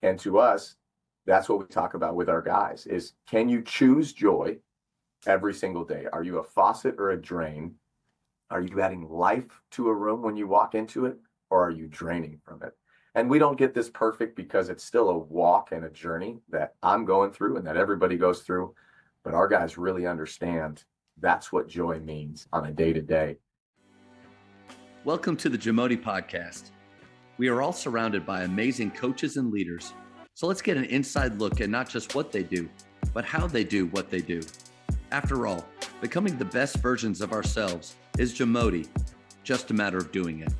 And to us, that's what we talk about with our guys is, can you choose joy every single day? Are you a faucet or a drain? Are you adding life to a room when you walk into it, or are you draining from it? And we don't get this perfect because it's still a walk and a journey that I'm going through and that everybody goes through. But our guys really understand that's what joy means on a day-to-day. Welcome to the JAMODI podcast. We are all surrounded by amazing coaches and leaders. So let's get an inside look at not just what they do, but how they do what they do. After all, becoming the best versions of ourselves is JAMODI, just a matter of doing it.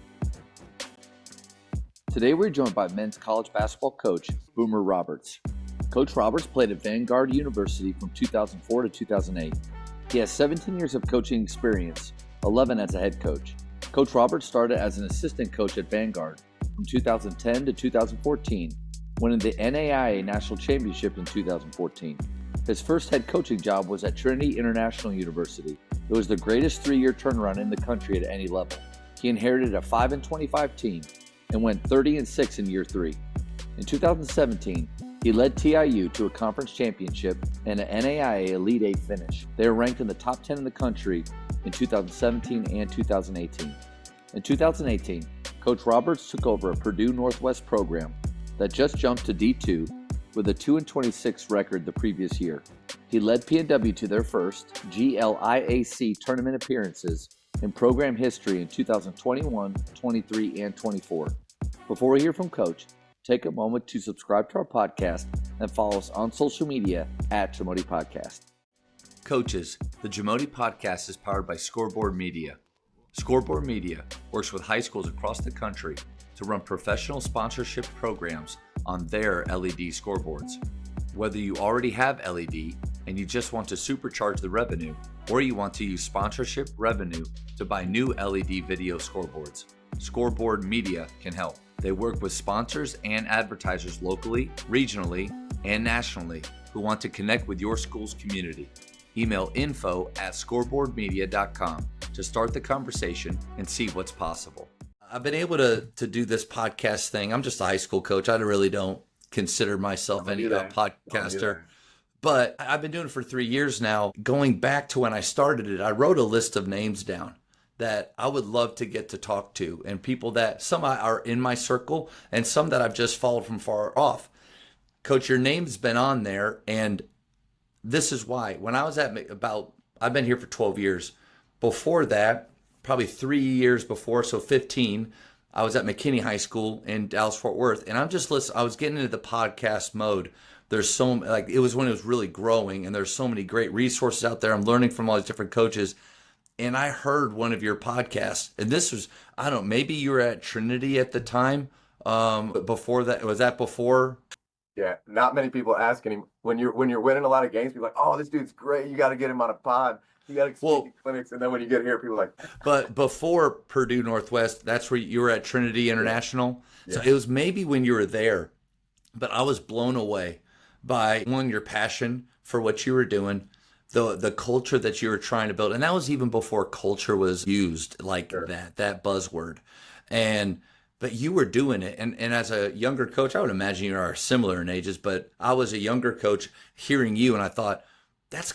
Today we're joined by men's college basketball coach, Boomer Roberts. Coach Roberts played at Vanguard University from 2004 to 2008. He has 17 years of coaching experience, 11 as a head coach. Coach Roberts started as an assistant coach at Vanguard from 2010 to 2014, winning the NAIA National Championship in 2014. His first head coaching job was at Trinity International University. It was the greatest 3-year turnaround in the country at any level. He inherited a 5-25 team and went 30-6 in year 3. In 2017, he led TIU to a conference championship and an NAIA Elite 8 finish. They were ranked in the top 10 in the country in 2017 and 2018. In 2018, Coach Roberts took over a Purdue Northwest program that just jumped to D2 with a 2-26 record the previous year. He led PNW to their first GLIAC tournament appearances in program history in 2021, 23, and 24. Before we hear from Coach, take a moment to subscribe to our podcast and follow us on social media at JAMODI Podcast. Coaches, the JAMODI podcast is powered by Scoreboard Media. Scoreboard Media works with high schools across the country to run professional sponsorship programs on their LED scoreboards. Whether you already have LED and you just want to supercharge the revenue, or you want to use sponsorship revenue to buy new LED video scoreboards, Scoreboard Media can help. They work with sponsors and advertisers locally, regionally, and nationally who want to connect with your school's community. Email info@scoreboardmedia.com to start the conversation and see what's possible. I've been able to do this podcast thing. I'm just a high school coach. I really don't consider myself any podcaster. But I've been doing it for 3 years now. Going back to when I started it, I wrote a list of names down that I would love to get to talk to, and people that some are in my circle and some that I've just followed from far off. Coach, your name's been on there, and this is why. When I was I've been here for 12 years. Before that, probably 3 years before, so 15, I was at McKinney High School in Dallas-Fort Worth, and I'm just listening. I was getting into the podcast mode. There's it was when it was really growing, and there's so many great resources out there. I'm learning from all these different coaches, and I heard one of your podcasts, and this was, I don't know, maybe you were at Trinity at the time. Before that, was that before? Yeah, not many people ask him when you're winning a lot of games. People are like, oh, this dude's great. You got to get him on a pod. You got to speak in clinics. And then when you get here, people are like. But before Purdue Northwest, that's where you were at Trinity International. Yeah. So it was maybe when you were there, but I was blown away by your passion for what you were doing, the culture that you were trying to build. And that was even before culture was used like sure. that buzzword. But you were doing it. And as a younger coach, I would imagine you are similar in ages, but I was a younger coach hearing you, and I thought, that's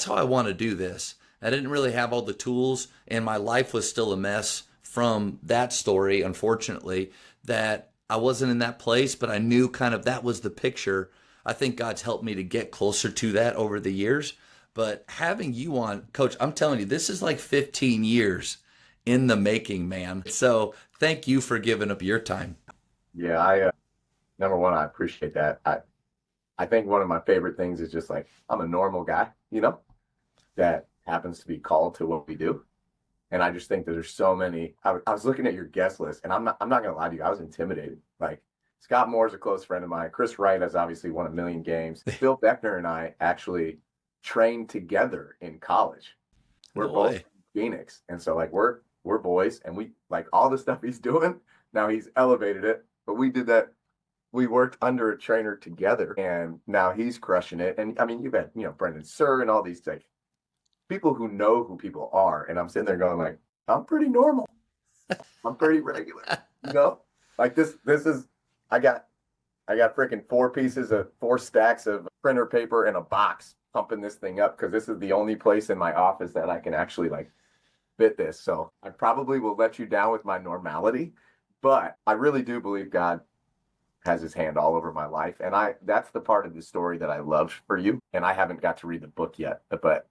how I want to do this. I didn't really have all the tools, and my life was still a mess from that story, unfortunately, that I wasn't in that place, but I knew kind of that was the picture. I think God's helped me to get closer to that over the years. But having you on, Coach, I'm telling you, this is like 15 years in the making, man. So thank you for giving up your time. Yeah, number one, I appreciate that. I think one of my favorite things is just like, I'm a normal guy, that happens to be called to what we do. And I just think that there's so many. I was looking at your guest list, and I'm not gonna lie to you, I was intimidated. Like, Scott Moore's a close friend of mine. Chris Wright has obviously won 1 million games. Bill Beckner and I actually trained together in college. We're both from Phoenix, and so like we're boys, and we like all the stuff he's doing. Now he's elevated it, but we did that. We worked under a trainer together, and now he's crushing it. And I mean, you've had Brendan Surr and all these like people who know who people are, and I'm sitting there going like, I'm pretty normal. I'm pretty regular, Like this is, I got I got freaking four stacks of printer paper and a box pumping this thing up because this is the only place in my office that I can actually like fit this. So I probably will let you down with my normality, but I really do believe God has his hand all over my life. And that's the part of the story that I love for you. And I haven't got to read the book yet, but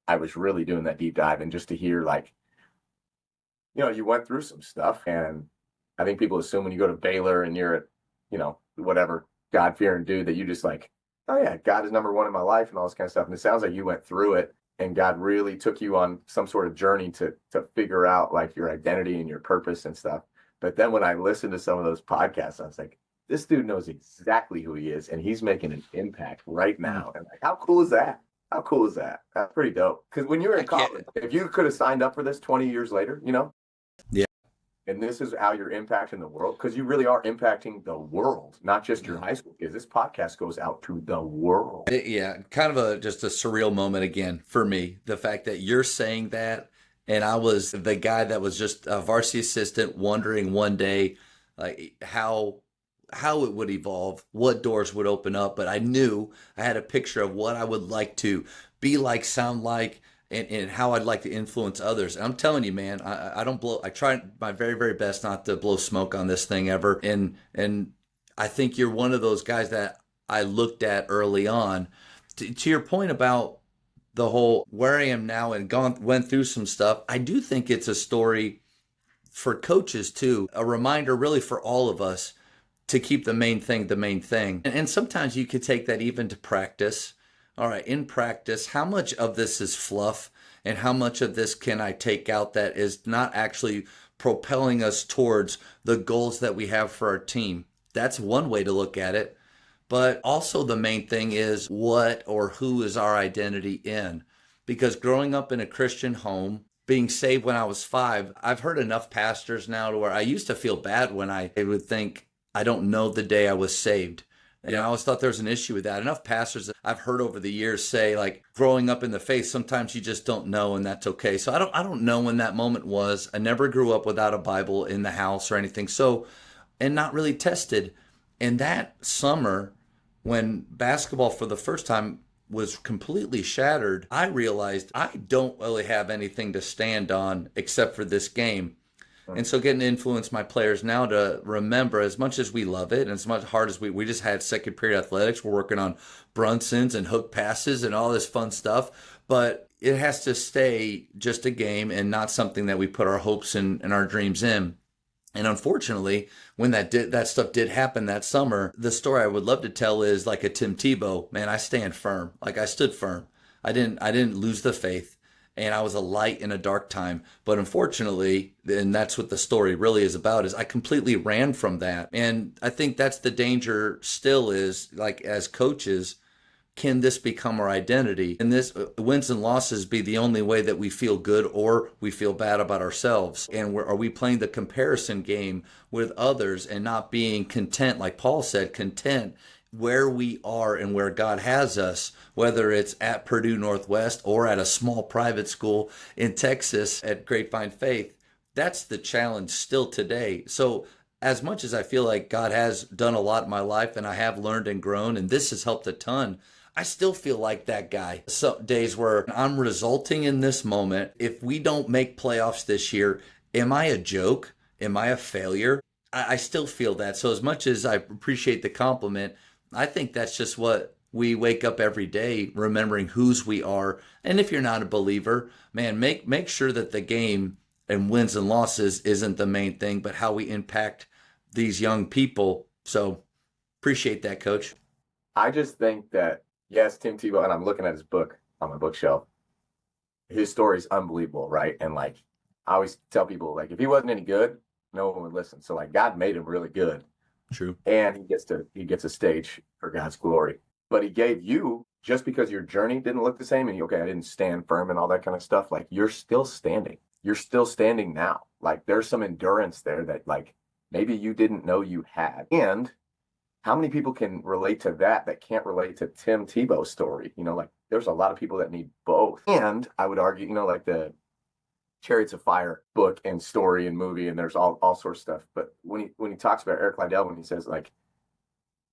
I was really doing that deep dive and just to hear like, you went through some stuff. And I think people assume when you go to Baylor and you're at, whatever God-fearing dude that you just like, oh yeah, God is number one in my life and all this kind of stuff. And it sounds like you went through it and God really took you on some sort of journey to figure out like your identity and your purpose and stuff. But then when I listened to some of those podcasts, I was like, this dude knows exactly who he is and he's making an impact right now. And like, how cool is that? How cool is that? That's pretty dope. Because when you were in college, if you could have signed up for this 20 years later, Yeah. And this is how you're impacting the world, because you really are impacting the world, not just your high school kids. This podcast goes out to the world. Yeah, kind of just a surreal moment again for me. The fact that you're saying that, and I was the guy that was just a varsity assistant, wondering one day like how it would evolve, what doors would open up. But I knew I had a picture of what I would like to be like, sound like, and how I'd like to influence others. And I'm telling you, man, I try my very, very best not to blow smoke on this thing ever. And I think you're one of those guys that I looked at early on. To your point about the whole where I am now and went through some stuff, I do think it's a story for coaches too, a reminder really for all of us to keep the main thing the main thing. And sometimes you could take that even to practice. All right, in practice, how much of this is fluff and how much of this can I take out that is not actually propelling us towards the goals that we have for our team? That's one way to look at it. But also the main thing is what or who is our identity in? Because growing up in a Christian home, being saved when I was 5, I've heard enough pastors now to where I used to feel bad when I would think, I don't know the day I was saved. And I always thought there was an issue with that. Enough pastors that I've heard over the years say, like, growing up in the faith, sometimes you just don't know, and that's okay. So I don't know when that moment was. I never grew up without a Bible in the house or anything. So, and not really tested. And that summer, when basketball for the first time was completely shattered, I realized I don't really have anything to stand on except for this game. And so getting to influence my players now to remember, as much as we love it and as much hard as we just had second period athletics, we're working on Brunsons and hook passes and all this fun stuff, but it has to stay just a game and not something that we put our hopes and our dreams in. And unfortunately, when that stuff did happen that summer, the story I would love to tell is like a Tim Tebow. Man, I stand firm. Like I stood firm. I didn't lose the faith. And I was a light in a dark time. But unfortunately, and that's what the story really is about, is I completely ran from that. And I think that's the danger still is, like, as coaches, can this become our identity? And this wins and losses be the only way that we feel good or we feel bad about ourselves? And are we playing the comparison game with others and not being content, like Paul said, content where we are and where God has us, whether it's at Purdue Northwest or at a small private school in Texas at Grapevine Faith? That's the challenge still today. So as much as I feel like God has done a lot in my life and I have learned and grown, and this has helped a ton, I still feel like that guy. Some days where I'm resulting in this moment. If we don't make playoffs this year, am I a joke? Am I a failure? I still feel that. So as much as I appreciate the compliment, I think that's just what we wake up every day, remembering whose we are. And if you're not a believer, man, make sure that the game and wins and losses isn't the main thing, but how we impact these young people. So appreciate that, Coach. I just think that, yes, Tim Tebow, and I'm looking at his book on my bookshelf. His story is unbelievable, right? And like I always tell people, like if he wasn't any good, no one would listen. So like God made him really good. True. And he gets a stage for God's glory. But he gave you, just because your journey didn't look the same and I didn't stand firm and all that kind of stuff, like you're still standing. You're still standing now. Like there's some endurance there that like maybe you didn't know you had. And how many people can relate to that can't relate to Tim Tebow's story? Like there's a lot of people that need both. And I would argue, like the Chariots of Fire book and story and movie, and there's all sorts of stuff. But when he talks about Eric Liddell, when he says like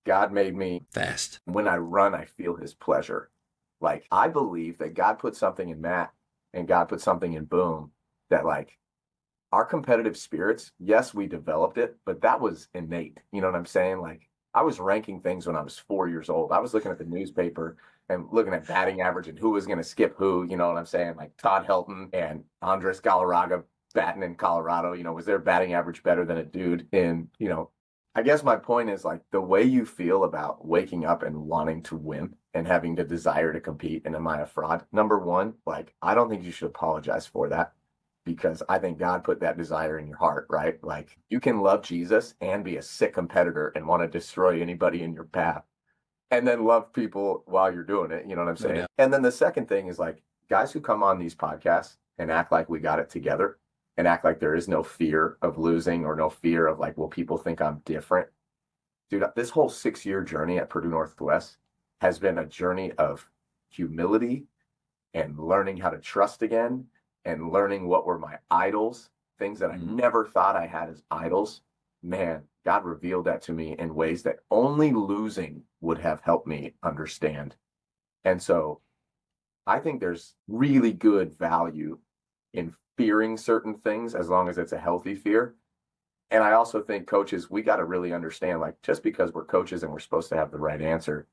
God made me, fast. when I run, I feel his pleasure. Like, I believe that God put something in Matt and God put something in Boom that, like, our competitive spirits, yes, we developed it, but that was innate. You know what I'm saying? Like, I was ranking things when I was 4 years old. I was looking at the newspaper and looking at batting average and who was going to skip who. You know what I'm saying? Like Todd Helton and Andres Galarraga batting in Colorado. You know, was their batting average better than a dude in, you know, I guess my point is like the way you feel about waking up and wanting to win and having the desire to compete. And am I a fraud? Number one, like, I don't think you should apologize for that because I think God put that desire in your heart, right? Like, you can love Jesus and be a sick competitor and want to destroy anybody in your path and then love people while you're doing it. You know what I'm No saying? doubt. And then the second thing is like guys who come on these podcasts and act like we got it together and act like there is no fear of losing or no fear of like, will people think I'm different? Dude, this whole 6 year journey at Purdue Northwest has been a journey of humility and learning how to trust again and learning what were my idols, things that I never thought I had as idols. Man, God revealed that to me in ways that only losing would have helped me understand. And so I think there's really good value in fearing certain things as long as it's a healthy fear. And I also think coaches, we got to really understand, like, just because we're coaches and we're supposed to have the right answer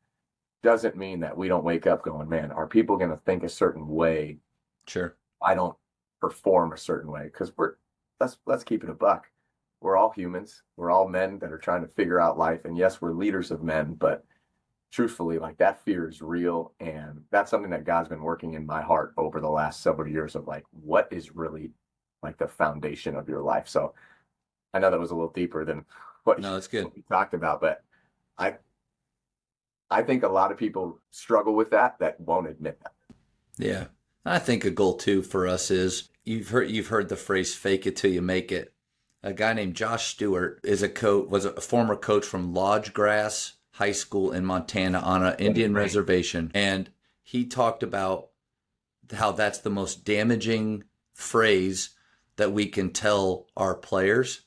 doesn't mean that we don't wake up going, man, are people going to think a certain way? Sure. I don't perform a certain way because let's keep it a buck. We're all humans. We're all men that are trying to figure out life. And yes, we're leaders of men, but truthfully, like, that fear is real. And that's something that God's been working in my heart over the last several years of like, what is really like the foundation of your life? So I know that was a little deeper than No, it's good. what we talked about, but I I think a lot of people struggle with that won't admit that. Yeah. I think a goal too for us is you've heard the phrase fake it till you make it. A guy named Josh Stewart was a former coach from Lodge Grass High School in Montana on an Indian reservation, and he talked about how that's the most damaging phrase that we can tell our players,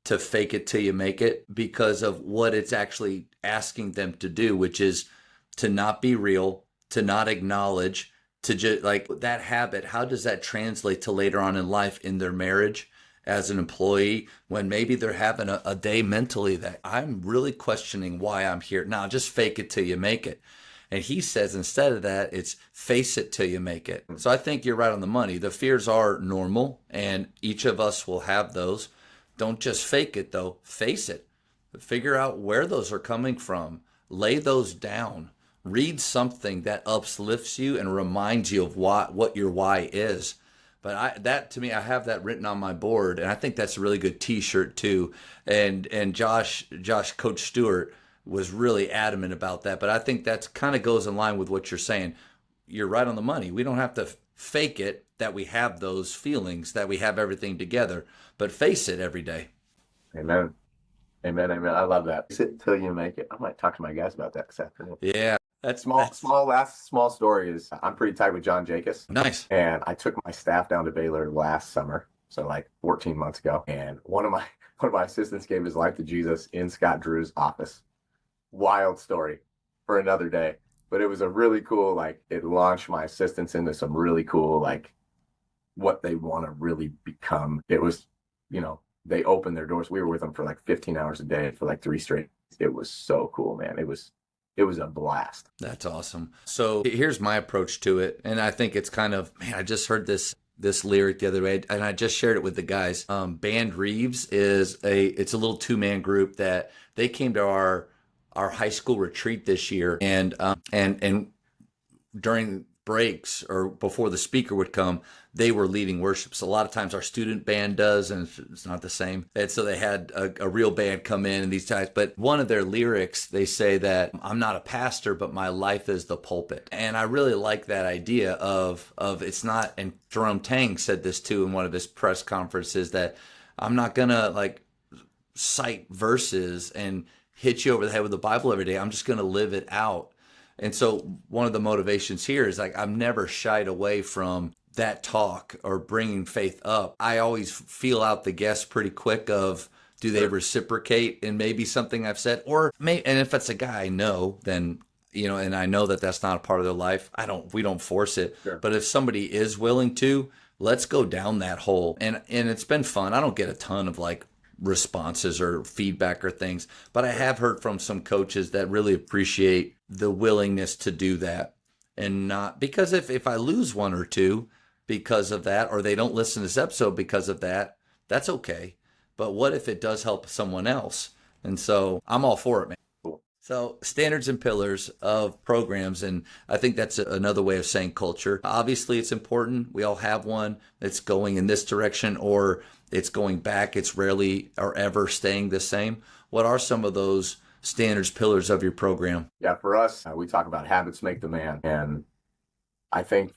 to fake it till you make it, because of what it's actually asking them to do, which is to not be real, to not acknowledge, to just like that habit. How does that translate to later on in life in their marriage as an employee when maybe they're having a day mentally that I'm really questioning why I'm here? Now, just fake it till you make it. And he says instead of that, it's face it till you make it. So I think you're right on the money. The fears are normal, and each of us will have those. Don't just fake it, though. Face it. Figure out where those are coming from. Lay those down. Read something that uplifts you and reminds you of what your why is. But to me, I have that written on my board, and I think that's a really good T-shirt too. And Josh, Coach Stewart was really adamant about that. But I think that kind of goes in line with what you're saying. You're right on the money. We don't have to fake it that we have those feelings, that we have everything together, but face it every day. Amen. Amen. Amen. I love that. Sit till you make it. I might talk to my guys about that this afternoon. Yeah. Last small story is I'm pretty tight with John Jacobs. Nice. And I took my staff down to Baylor last summer. So like 14 months ago. And one of my assistants gave his life to Jesus in Scott Drew's office. Wild story for another day. But it was a really cool, like, it launched my assistants into some really cool, like, what they want to really become. It was, they opened their doors. We were with them for like 15 hours a day for like 3 straight. It was so cool, man. It was a blast. That's awesome. So here's my approach to it. And I think it's kind of, man, I just heard this lyric the other day, and I just shared it with the guys. Band Reeves it's a little 2-man group that they came to our high school retreat this year, and during breaks or before the speaker would come, they were leading worship. So a lot of times our student band does, and it's not the same. And so they had a real band come in and these guys. But one of their lyrics, they say that I'm not a pastor, but my life is the pulpit. And I really like that idea of it's not, and Jerome Tang said this too in one of his press conferences, that I'm not gonna like cite verses and hit you over the head with the Bible every day. I'm just gonna live it out. And so one of the motivations here is like, I've never shied away from that talk or bringing faith up. I always feel out the guests pretty quick of Do they reciprocate in maybe something I've said? And if it's a guy I know, then, and I know that that's not a part of their life, we don't force it. Sure. But if somebody is willing to, let's go down that hole. And it's been fun. I don't get a ton of like responses or feedback or things, but I have heard from some coaches that really appreciate the willingness to do that. And not because if I lose one or two because of that, or they don't listen to this episode because of that, that's okay. But what if it does help someone else? And so I'm all for it, man. Cool. So standards and pillars of programs. And I think that's another way of saying culture. Obviously, it's important. We all have one that's going in this direction or it's going back. It's rarely or ever staying the same. What are some of those standards, pillars of your program? Yeah, for us, we talk about habits make the man. And I think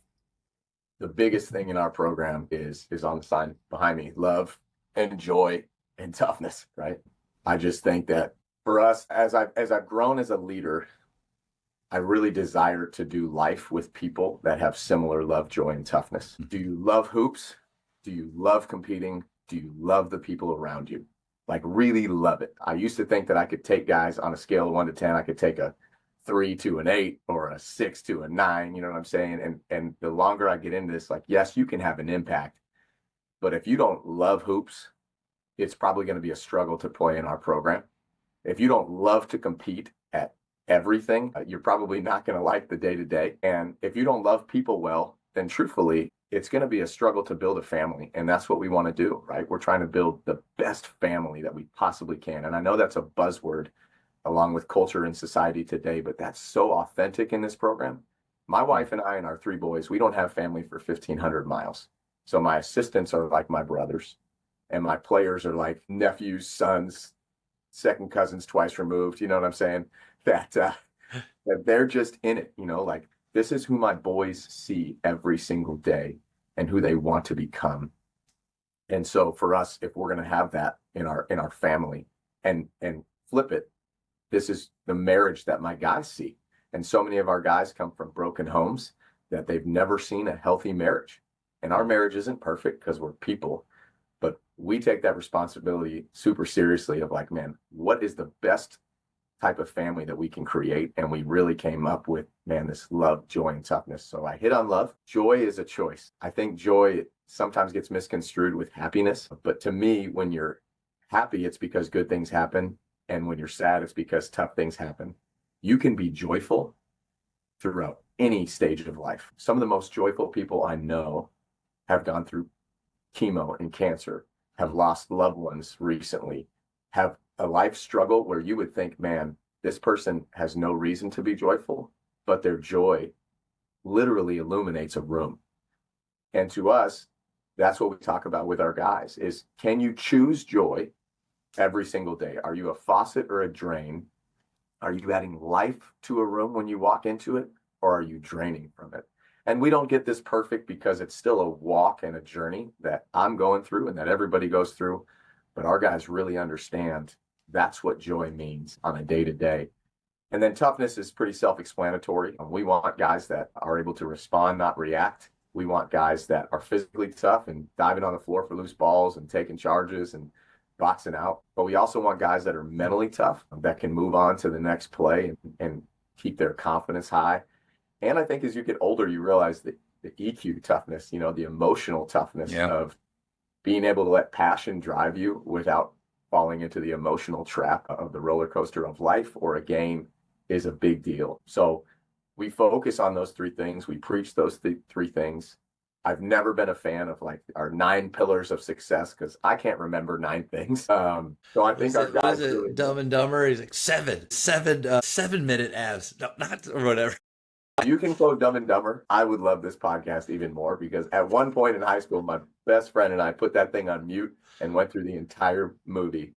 the biggest thing in our program is on the sign behind me: love and joy and toughness, right? I just think that for us, as I've grown as a leader, I really desire to do life with people that have similar love, joy, and toughness. Do you love hoops? Do you love competing? Do you love the people around you? Like, really love it. I used to think that I could take guys on a scale of 1 to 10. I could take a 3 to an 8 or a 6 to a 9. You know what I'm saying? And the longer I get into this, like, yes, you can have an impact, but if you don't love hoops, it's probably going to be a struggle to play in our program. If you don't love to compete at everything, you're probably not going to like the day-to-day. And if you don't love people well, then truthfully, it's going to be a struggle to build a family. And that's what we want to do, right? We're trying to build the best family that we possibly can. And I know that's a buzzword along with culture and society today, but that's so authentic in this program. My wife and I and our 3 boys, we don't have family for 1,500 miles. So my assistants are like my brothers, and my players are like nephews, sons, second cousins twice removed. You know what I'm saying? That they're just in it, like, this is who my boys see every single day and who they want to become. And so for us, if we're going to have that in our family and flip it, this is the marriage that my guys see. And so many of our guys come from broken homes that they've never seen a healthy marriage. And our marriage isn't perfect because we're people, but we take that responsibility super seriously of like, man, what is the best type of family that we can create? And we really came up with, man, this love, joy, and toughness. So I hit on love. Joy is a choice. I think joy sometimes gets misconstrued with happiness. But to me, when you're happy, it's because good things happen. And when you're sad, it's because tough things happen. You can be joyful throughout any stage of life. Some of the most joyful people I know have gone through chemo and cancer, have lost loved ones recently, have a life struggle where you would think, man, this person has no reason to be joyful, but their joy literally illuminates a room. And to us, that's what we talk about with our guys is, can you choose joy every single day? Are you a faucet or a drain? Are you adding life to a room when you walk into it, or are you draining from it? And we don't get this perfect because it's still a walk and a journey that I'm going through and that everybody goes through. But our guys really understand that's what joy means on a day-to-day. And then toughness is pretty self-explanatory. We want guys that are able to respond, not react. We want guys that are physically tough and diving on the floor for loose balls and taking charges and boxing out. But we also want guys that are mentally tough, that can move on to the next play and keep their confidence high. And I think as you get older, you realize that the EQ toughness, the emotional toughness of being able to let passion drive you without falling into the emotional trap of the roller coaster of life or a game is a big deal. So we focus on those 3 things. We preach those 3 things. I've never been a fan of like our 9 pillars of success because I can't remember 9 things. So I think our guys really Dumb and Dumber. He's like 7-minute abs, no, not or whatever. You can quote Dumb and Dumber. I would love this podcast even more because at one point in high school, my best friend and I put that thing on mute and went through the entire movie.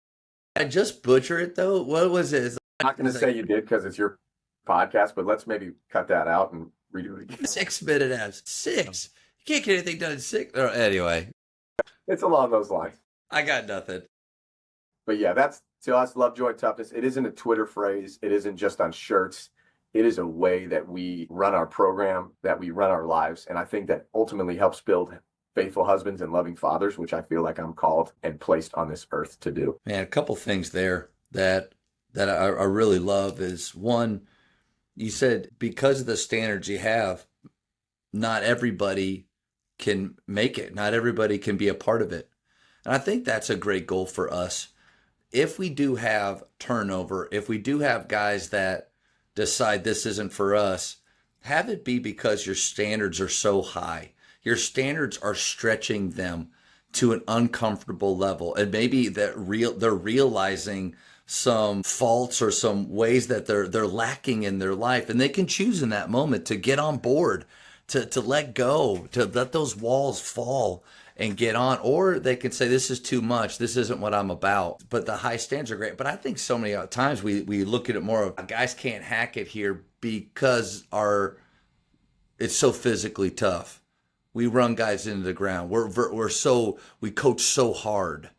I just butcher it though. What was it? I'm not going to say you did because it's your podcast, but let's maybe cut that out and redo it again. 6-minute abs. 6. You can't get anything done in 6. Anyway. It's along those lines. I got nothing. But yeah, that's to us, love, joy, toughness. It isn't a Twitter phrase. It isn't just on shirts. It is a way that we run our program, that we run our lives. And I think that ultimately helps build faithful husbands and loving fathers, which I feel like I'm called and placed on this earth to do. Man, a couple things there that I really love is one, you said because of the standards you have, not everybody can make it. Not everybody can be a part of it. And I think that's a great goal for us. If we do have turnover, if we do have guys that decide this isn't for us, have it be because your standards are so high. Your standards are stretching them to an uncomfortable level. And maybe they're realizing some faults or some ways that they're lacking in their life. And they can choose in that moment to get on board, to let go, to let those walls fall and get on. Or they can say, this is too much. This isn't what I'm about. But the high standards are great. But I think so many times we look at it more of guys can't hack it here because it's so physically tough. We run guys into the ground. We coach so hard.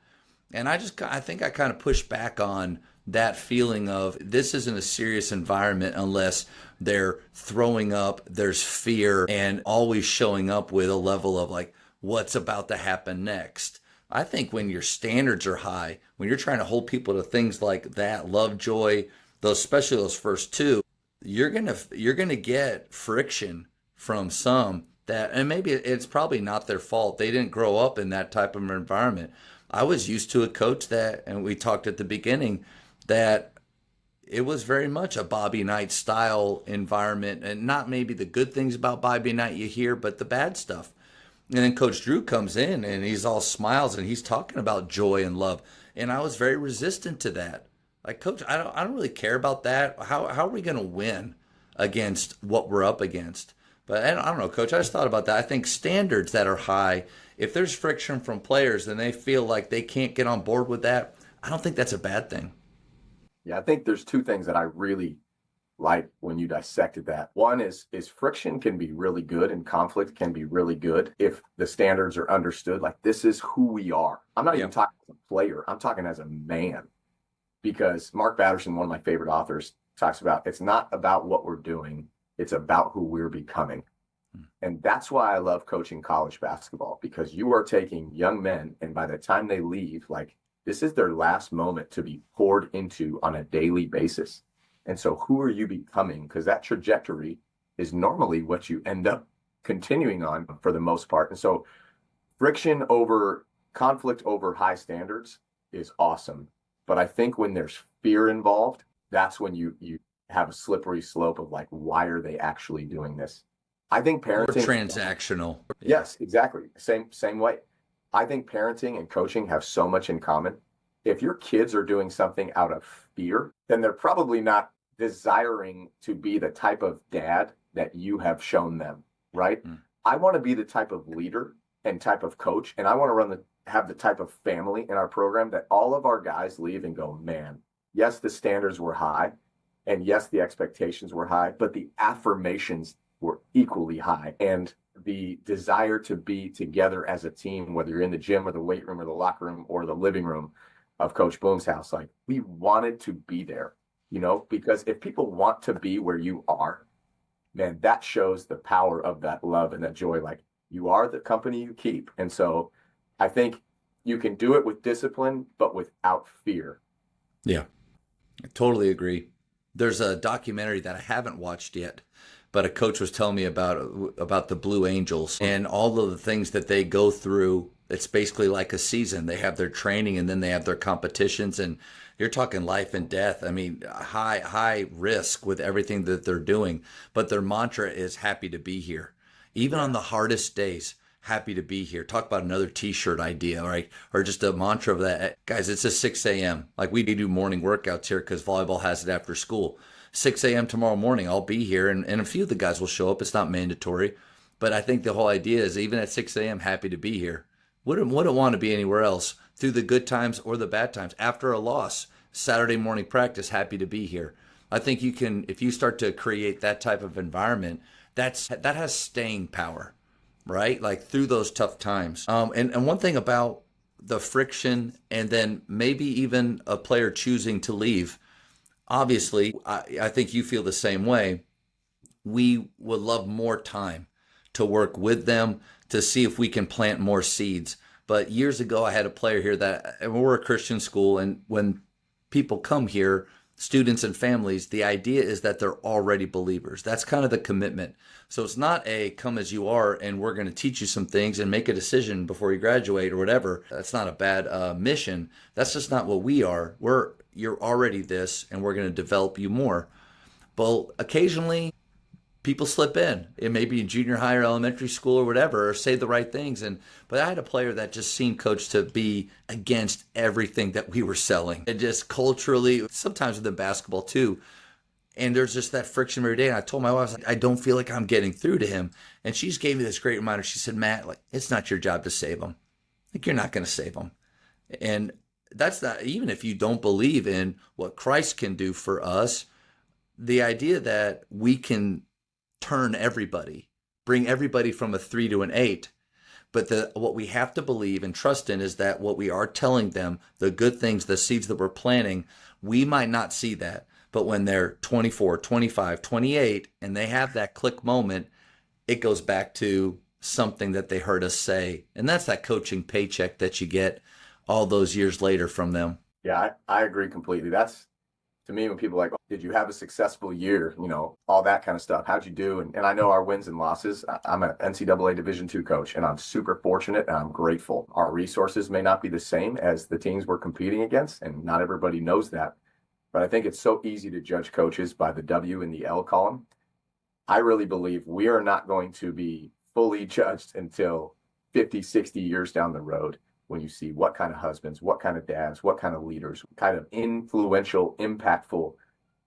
And I think I kind of push back on that feeling of this isn't a serious environment unless they're throwing up, there's fear, and always showing up with a level of like, what's about to happen next. I think when your standards are high, when you're trying to hold people to things like that, love, joy, especially those first two, you're gonna get friction from some that, and maybe it's probably not their fault. They didn't grow up in that type of environment. I was used to a coach that, and we talked at the beginning, that it was very much a Bobby Knight style environment, and not maybe the good things about Bobby Knight you hear, but the bad stuff. And then Coach Drew comes in and he's all smiles and he's talking about joy and love. And I was very resistant to that. Like, Coach, I don't really care about that. How are we going to win against what we're up against? But I don't know, Coach. I just thought about that. I think standards that are high, if there's friction from players and they feel like they can't get on board with that, I don't think that's a bad thing. Yeah, I think there's two things that I really like when you dissected that. One is friction can be really good and conflict can be really good if the standards are understood. Like, this is who we are. I'm not even talking as a player. I'm talking as a man, because Mark Batterson, one of my favorite authors, talks about it's not about what we're doing. It's about who we're becoming. And that's why I love coaching college basketball, because you are taking young men, and by the time they leave, like, this is their last moment to be poured into on a daily basis. And so who are you becoming? Because that trajectory is normally what you end up continuing on for the most part. And so conflict over high standards is awesome. But I think when there's fear involved, that's when you have a slippery slope of like, why are they actually doing this? I think parenting. Or transactional. Yes, exactly. Same way. I think parenting and coaching have so much in common. If your kids are doing something out of fear, then they're probably not desiring to be the type of dad that you have shown them, right? I want to be the type of leader and type of coach, and I want to have the type of family in our program that all of our guys leave and go, man, yes, the standards were high, and yes, the expectations were high, but the affirmations were equally high. And the desire to be together as a team, whether you're in the gym or the weight room or the locker room or the living room of Coach Boom's house, like, we wanted to be there, because if people want to be where you are, man, that shows the power of that love and that joy. Like, you are the company you keep. And so I think you can do it with discipline, but without fear. Yeah, I totally agree. There's a documentary that I haven't watched yet, but a coach was telling me about the Blue Angels and all of the things that they go through. It's basically like a season. They have their training and then they have their competitions, and you're talking life and death. I mean, high risk with everything that they're doing, but their mantra is happy to be here. Even on the hardest days, happy to be here. Talk about another t-shirt idea, right? Or just a mantra of that. Guys, it's a 6 a.m. Like, we do morning workouts here because volleyball has it after school. 6 a.m. tomorrow morning, I'll be here, and a few of the guys will show up. It's not mandatory, but I think the whole idea is even at 6 a.m., happy to be here. Wouldn't want to be anywhere else through the good times or the bad times. After a loss, Saturday morning practice, happy to be here. I think you can, if you start to create that type of environment, that has staying power, right? Like, through those tough times. And one thing about the friction, and then maybe even a player choosing to leave, obviously, I think you feel the same way. We would love more time to work with them, to see if we can plant more seeds. But years ago, I had a player here and we're a Christian school. And when people come here, students and families, the idea is that they're already believers. That's kind of the commitment. So it's not a come as you are and we're going to teach you some things and make a decision before you graduate or whatever. That's not a bad mission. That's just not what we are. You're already this and we're going to develop you more. But occasionally people slip in. It may be in junior high or elementary school or whatever, or say the right things. But I had a player that just seemed, Coach, to be against everything that we were selling. And just culturally, sometimes within basketball too. And there's just that friction every day. And I told my wife, I was like, I don't feel like I'm getting through to him. And she just gave me this great reminder. She said, Matt, like, it's not your job to save him. Like, you're not going to save him. And that's not, even if you don't believe in what Christ can do for us, the idea that we can turn everybody, bring everybody from a 3 to an 8. But what we have to believe and trust in is that what we are telling them, the good things, the seeds that we're planting, we might not see that. But when they're 24, 25, 28, and they have that click moment, it goes back to something that they heard us say. And that's that coaching paycheck that you get all those years later from them. Yeah, I agree completely. That's, to me, when people are like, oh, did you have a successful year? All that kind of stuff. How'd you do? And I know our wins and losses. I'm an NCAA Division II coach, and I'm super fortunate and I'm grateful. Our resources may not be the same as the teams we're competing against, and not everybody knows that. But I think it's so easy to judge coaches by the W and the L column. I really believe we are not going to be fully judged until 50, 60 years down the road, when you see what kind of husbands, what kind of dads, what kind of leaders, what kind of influential, impactful,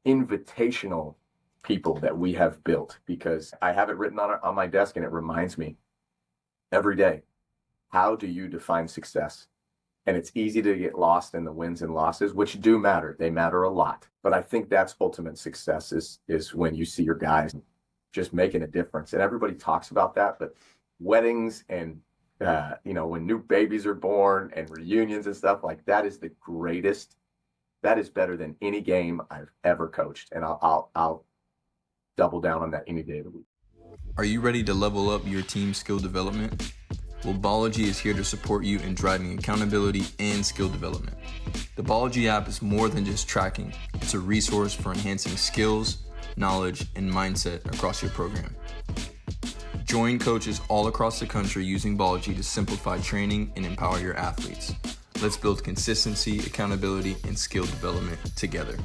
invitational people that we have built. Because I have it written on my desk, and it reminds me every day, how do you define success? And it's easy to get lost in the wins and losses, which do matter. They matter a lot. But I think that's ultimate success is when you see your guys just making a difference. And everybody talks about that, but weddings and when new babies are born and reunions and stuff, like, that is the greatest. That is better than any game I've ever coached. And I'll double down on that any day of the week. Are you ready to level up your team skill development? Well, Bology is here to support you in driving accountability and skill development. The Bology app is more than just tracking. It's a resource for enhancing skills, knowledge, and mindset across your program. Join coaches all across the country using Bology to simplify training and empower your athletes. Let's build consistency, accountability, and skill development together.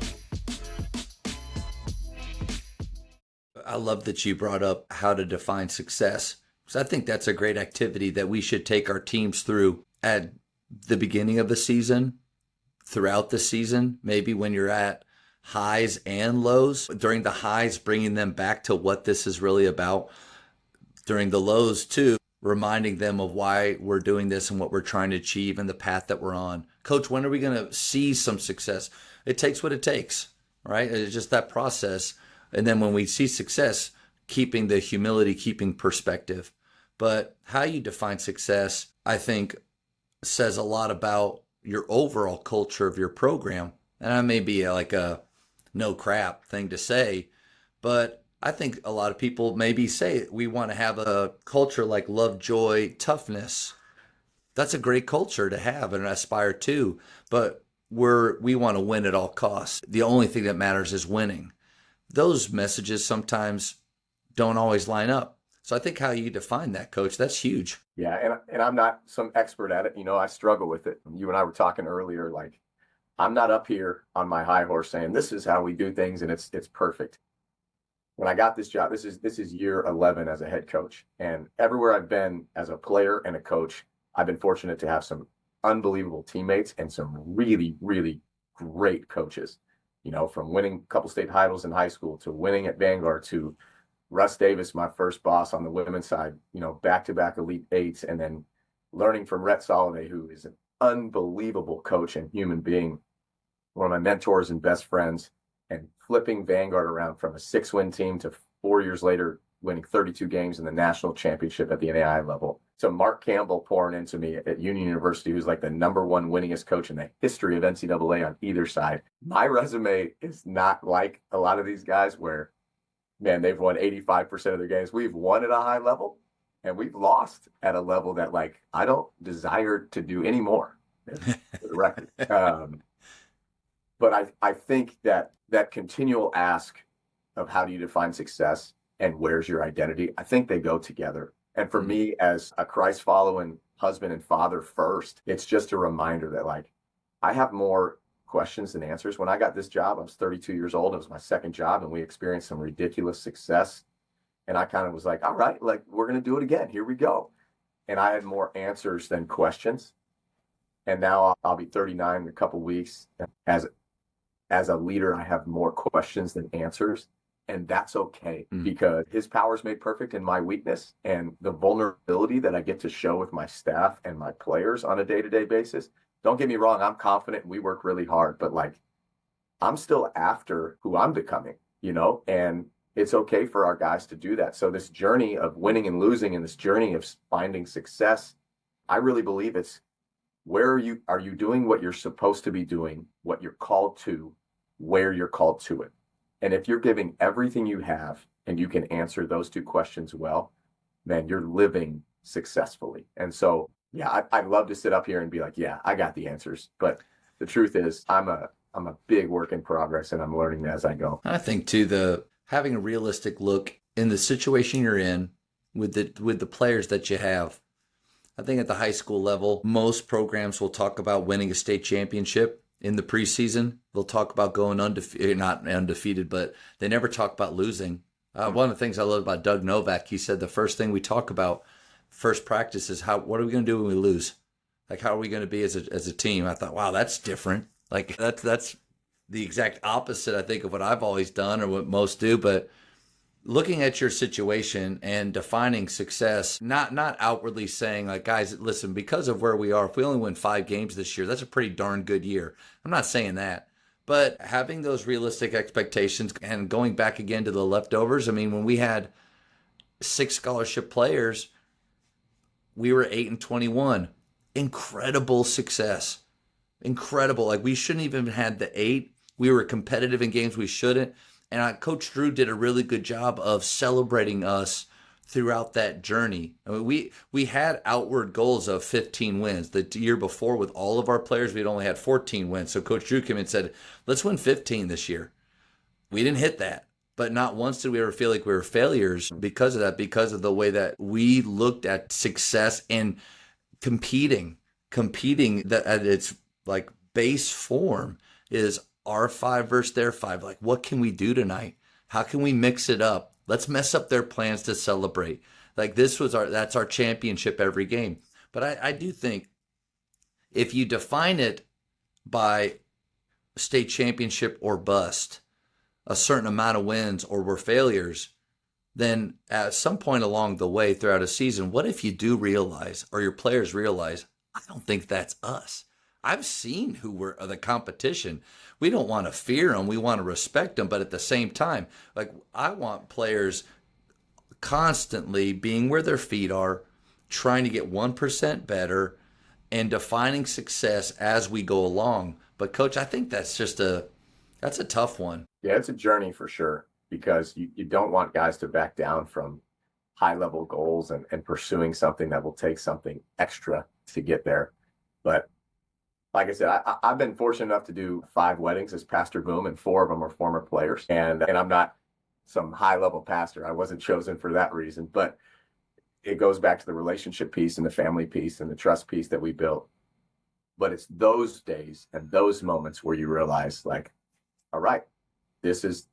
I love that you brought up how to define success, because I think that's a great activity that we should take our teams through at the beginning of the season, throughout the season, maybe when you're at highs and lows. During the highs, bringing them back to what this is really about. During the lows too, reminding them of why we're doing this and what we're trying to achieve and the path that we're on. Coach, when are we going to see some success? It takes what it takes, right? It's just that process. And then when we see success, keeping the humility, keeping perspective. But how you define success, I think, says a lot about your overall culture of your program. And that may be like a no crap thing to say, but I think a lot of people maybe say we want to have a culture like love, joy, toughness. That's a great culture to have and aspire to, but we want to win at all costs. The only thing that matters is winning. Those messages sometimes don't always line up. So I think how you define that, Coach, that's huge. Yeah, and I'm not some expert at it. I struggle with it. You and I were talking earlier, like, I'm not up here on my high horse saying this is how we do things and it's perfect. When I got this job, this is year 11 as a head coach, and everywhere I've been as a player and a coach, I've been fortunate to have some unbelievable teammates and some really, really great coaches. From winning a couple state titles in high school to winning at Vanguard to Russ Davis, my first boss on the women's side, back-to-back Elite Eights, and then learning from Rhett Soliday, who is an unbelievable coach and human being, one of my mentors and best friends, and flipping Vanguard around from a 6-win team to 4 years later winning 32 games in the national championship at the NAIA level. So Mark Campbell pouring into me at Union University, who's like the #1 winningest coach in the history of NCAA on either side. My resume is not like a lot of these guys where, man, they've won 85% of their games. We've won at a high level, And we've lost at a level that like I don't desire to do anymore, for the record. But I think that that continual ask of how do you define success and where's your identity, I think they go together. And for me, as a Christ following husband and father first, it's just a reminder that like I have more questions than answers. When I got this job, I was 32 years old. It was my second job, and we experienced some ridiculous success. And I kind of was like, all right, like we're going to do it again. Here we go. And I had more answers than questions. And now I'll be 39 in a couple of weeks. As a leader, I have more questions than answers. And that's okay because his power is made perfect in my weakness, and the vulnerability that I get to show with my staff and my players on a day-to-day basis. Don't get me wrong, I'm confident and we work really hard, but like I'm still after who I'm becoming, and it's okay for our guys to do that. So this journey of winning and losing and this journey of finding success, I really believe it's where are you doing what you're supposed to be doing, what you're called to, where you're called to it. And if you're giving everything you have and you can answer those two questions well, man, you're living successfully. And so, yeah, I'd love to sit up here and be like, yeah, I got the answers. But the truth is I'm a big work in progress, and I'm learning as I go. I think too, having a realistic look in the situation you're in with the players that you have. I think at the high school level, most programs will talk about winning a state championship in the preseason. They'll talk about going undefeated, not undefeated, but they never talk about losing. One of the things I love about Doug Novak, he said the first thing we talk about first practice is what are we going to do when we lose? Like, how are we going to be as a team? I thought, wow, that's different. Like that's the exact opposite, I think, of what I've always done or what most do. But looking at your situation and defining success, not outwardly saying like, guys, listen, because of where we are, if we only win 5 games this year, that's a pretty darn good year. I'm not saying that, but having those realistic expectations and going back again to the leftovers. I mean, when we had 6 scholarship players, we were 8-21. Incredible success. Incredible. Like we shouldn't even have had the 8. We were competitive in games we shouldn't. And Coach Drew did a really good job of celebrating us throughout that journey. I mean, we had outward goals of 15 wins. The year before, with all of our players, we'd only had 14 wins. So Coach Drew came in and said, let's win 15 this year. We didn't hit that. But not once did we ever feel like we were failures because of that, because of the way that we looked at success and competing that at its like base form is our 5 versus their 5. Like, what can we do tonight? How can we mix it up? Let's mess up their plans to celebrate. Like that's our championship every game. But I do think if you define it by state championship or bust, a certain amount of wins or we're failures, then at some point along the way throughout a season, what if you do realize, or your players realize, I don't think that's us. I've seen who were the competition. We don't want to fear them. We want to respect them. But at the same time, like I want players constantly being where their feet are, trying to get 1% better and defining success as we go along. But Coach, I think that's a tough one. Yeah, it's a journey for sure, because you don't want guys to back down from high level goals and pursuing something that will take something extra to get there. But like I said, I've been fortunate enough to do 5 weddings as Pastor Boom, and 4 of them are former players. And I'm not some high-level pastor. I wasn't chosen for that reason. But it goes back to the relationship piece and the family piece and the trust piece that we built. But it's those days and those moments where you realize, like, all right, this is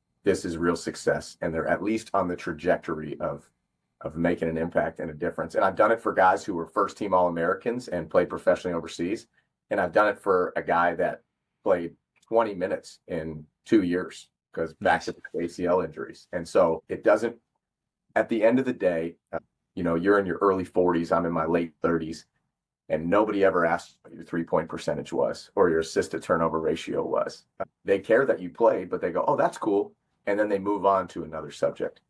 real success. And they're at least on the trajectory of making an impact and a difference. And I've done it for guys who were first-team All-Americans and played professionally overseas. And I've done it for a guy that played 20 minutes in 2 years because back to ACL injuries. And so it doesn't, at the end of the day, you're in your early 40s, I'm in my late 30s, and nobody ever asked what your 3-point percentage was or your assist to turnover ratio was. They care that you played, but they go, oh, that's cool. And then they move on to another subject.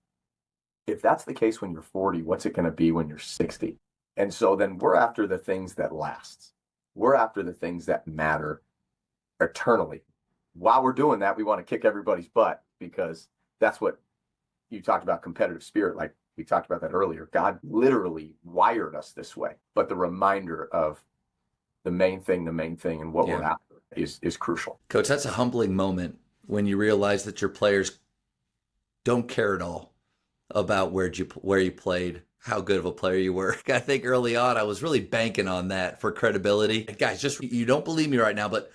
If that's the case when you're 40, what's it going to be when you're 60? And so then we're after the things that last. We're after the things that matter eternally. While we're doing that, we want to kick everybody's butt because that's what you talked about, competitive spirit. Like We talked about that earlier. God literally wired us this way. But the reminder of the main thing, and what we're after is crucial. Coach, that's a humbling moment when you realize that your players don't care at all about where you played, how good of a player you were. I think early on I was really banking on that for credibility. Guys, just, you don't believe me right now, but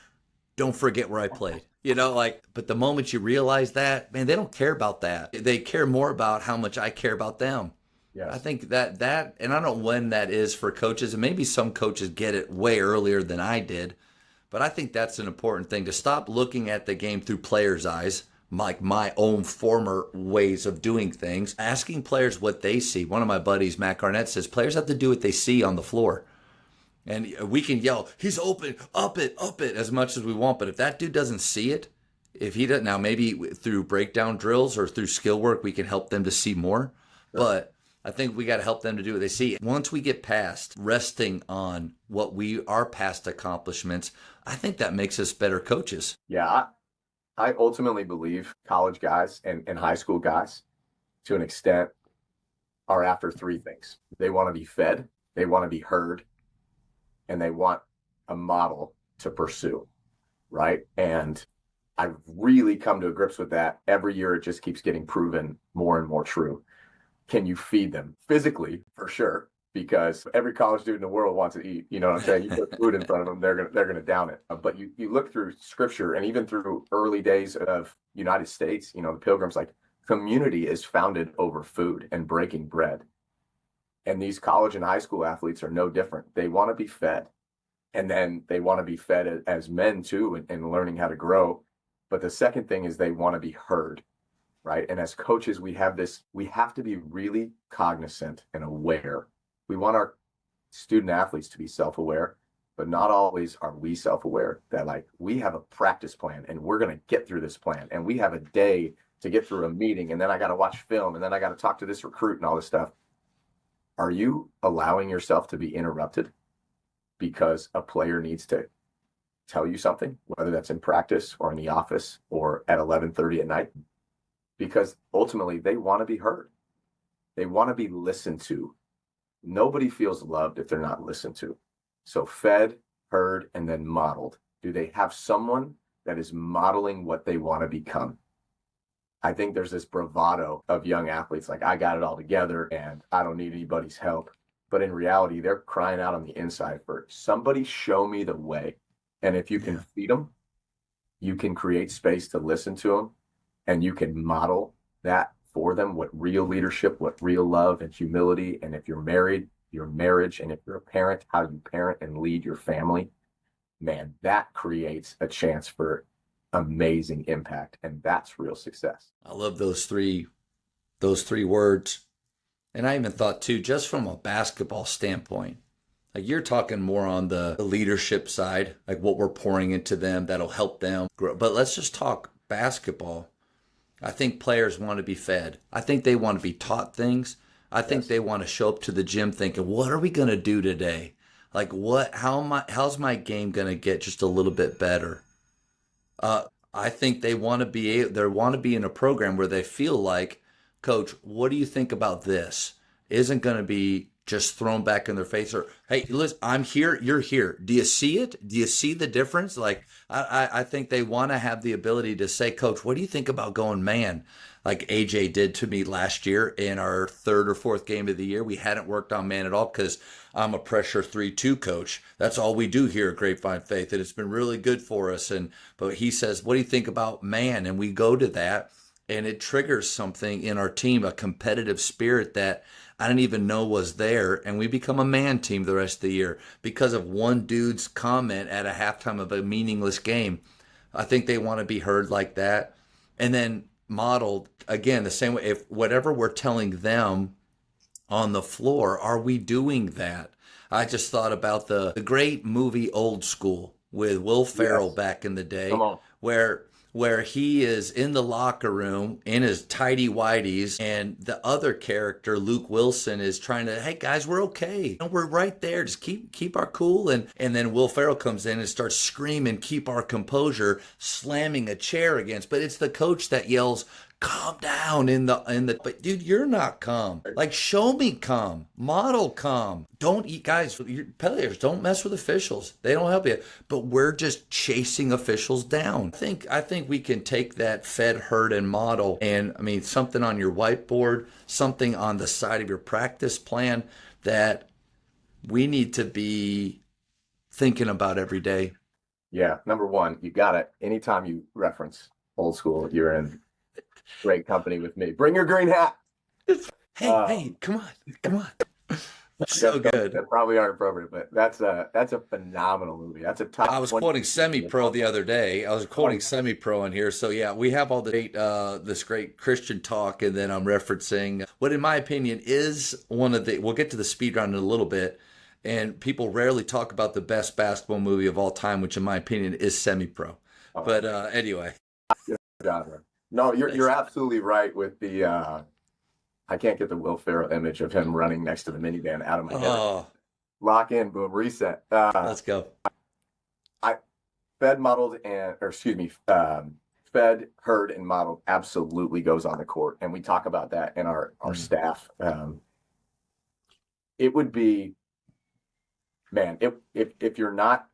don't forget where I played. But the moment you realize that, man, they don't care about that. They care more about how much I care about them. Yes. I think that, and I don't know when that is for coaches, and maybe some coaches get it way earlier than I did, but I think that's an important thing, to stop looking at the game through players' eyes, like my own former ways of doing things, asking players what they see. One of my buddies, Matt Garnett, says players have to do what they see on the floor. And we can yell, he's open, up it, as much as we want. But if that dude doesn't see it, if he doesn't, now maybe through breakdown drills or through skill work, we can help them to see more. Sure. But I think we got to help them to do what they see. Once we get past resting on our past accomplishments, I think that makes us better coaches. Yeah, I ultimately believe college guys and high school guys, to an extent, are after three things. They want to be fed, they want to be heard, and they want a model to pursue, right? And I've really come to grips with that. Every year it just keeps getting proven more and more true. Can you feed them? Physically, for sure, because every college student in the world wants to eat. You know what I'm saying? You put food in front of them, they're gonna down it. But you look through scripture, and even through early days of United States, the Pilgrims, like, community is founded over food and breaking bread. And these college and high school athletes are no different. They want to be fed, and then they want to be fed as men too, and learning how to grow. But the second thing is they want to be heard, right? And as coaches, we have to be really cognizant and aware. We want our student athletes to be self-aware, but not always are we self-aware that, like, we have a practice plan and we're going to get through this plan, and we have a day to get through a meeting, and then I got to watch film, and then I got to talk to this recruit and all this stuff. Are you allowing yourself to be interrupted because a player needs to tell you something, whether that's in practice or in the office or at 11:30 at night? Because ultimately they want to be heard. They want to be listened to. Nobody feels loved if they're not listened to. So fed, heard, and then modeled. Do they have someone that is modeling what they want to become? I think there's this bravado of young athletes, like, I got it all together and I don't need anybody's help. But in reality, they're crying out on the inside for somebody show me the way. And if you can feed them, you can create space to listen to them, and you can model that for them, what real leadership, what real love and humility. And if you're married, your marriage, and if you're a parent, how you parent and lead your family, man, that creates a chance for amazing impact. And that's real success. I love those three words. And I even thought too, just from a basketball standpoint, like, you're talking more on the leadership side, like what we're pouring into them that'll help them grow. But let's just talk basketball. I think players want to be fed. I think they want to be taught things. I think they want to show up to the gym thinking, what are we going to do today? Like, how's my game going to get just a little bit better? I think they want to be in a program where they feel like, Coach, what do you think about this? Isn't going to be just thrown back in their face, or, hey, listen, I'm here, you're here. Do you see it? Do you see the difference? Like, I think they want to have the ability to say, Coach, what do you think about going man? Like AJ did to me last year in our third or fourth game of the year. We hadn't worked on man at all because I'm a pressure 3-2 coach. That's all we do here at Grapevine Faith, and it's been really good for us. But he says, what do you think about man? And we go to that, and it triggers something in our team, a competitive spirit that I didn't even know was there, and we become a man team the rest of the year because of one dude's comment at a halftime of a meaningless game. I think they want to be heard like that, and then modeled again the same way. If whatever we're telling them on the floor, are we doing that? I just thought about the great movie Old School with Will Ferrell back in the day, where he is in the locker room in his tighty whities, and the other character, Luke Wilson, is trying to, hey guys, we're okay. We're right there. Just keep our cool. And then Will Ferrell comes in and starts screaming, keep our composure, slamming a chair against. But it's the coach that yells, calm down but dude, you're not calm. Like, show me calm, model calm. Don't eat, guys, your players, don't mess with officials. They don't help you. But we're just chasing officials down. I think we can take that fed, herd, and model, and I mean, something on your whiteboard, something on the side of your practice plan that we need to be thinking about every day. Yeah. Number one, you got it. Anytime you reference old school, you're in great company with me. Bring your green hat. Hey, come on. So good. That probably aren't appropriate, but that's a phenomenal movie. That's a top. I was quoting Semi-Pro the other day. I was quoting Semi-Pro in here. So yeah, we have all this great Christian talk, and then I'm referencing what, in my opinion, is one of the. We'll get to the speed round in a little bit, and people rarely talk about the best basketball movie of all time, which in my opinion is Semi-Pro. Oh. But anyway. No, you're absolutely right with the. I can't get the Will Ferrell image of him running next to the minivan out of my head. Lock in, boom, reset. Let's go. Fed, heard, and modeled absolutely goes on the court, and we talk about that in our staff. It would be, man, if you're not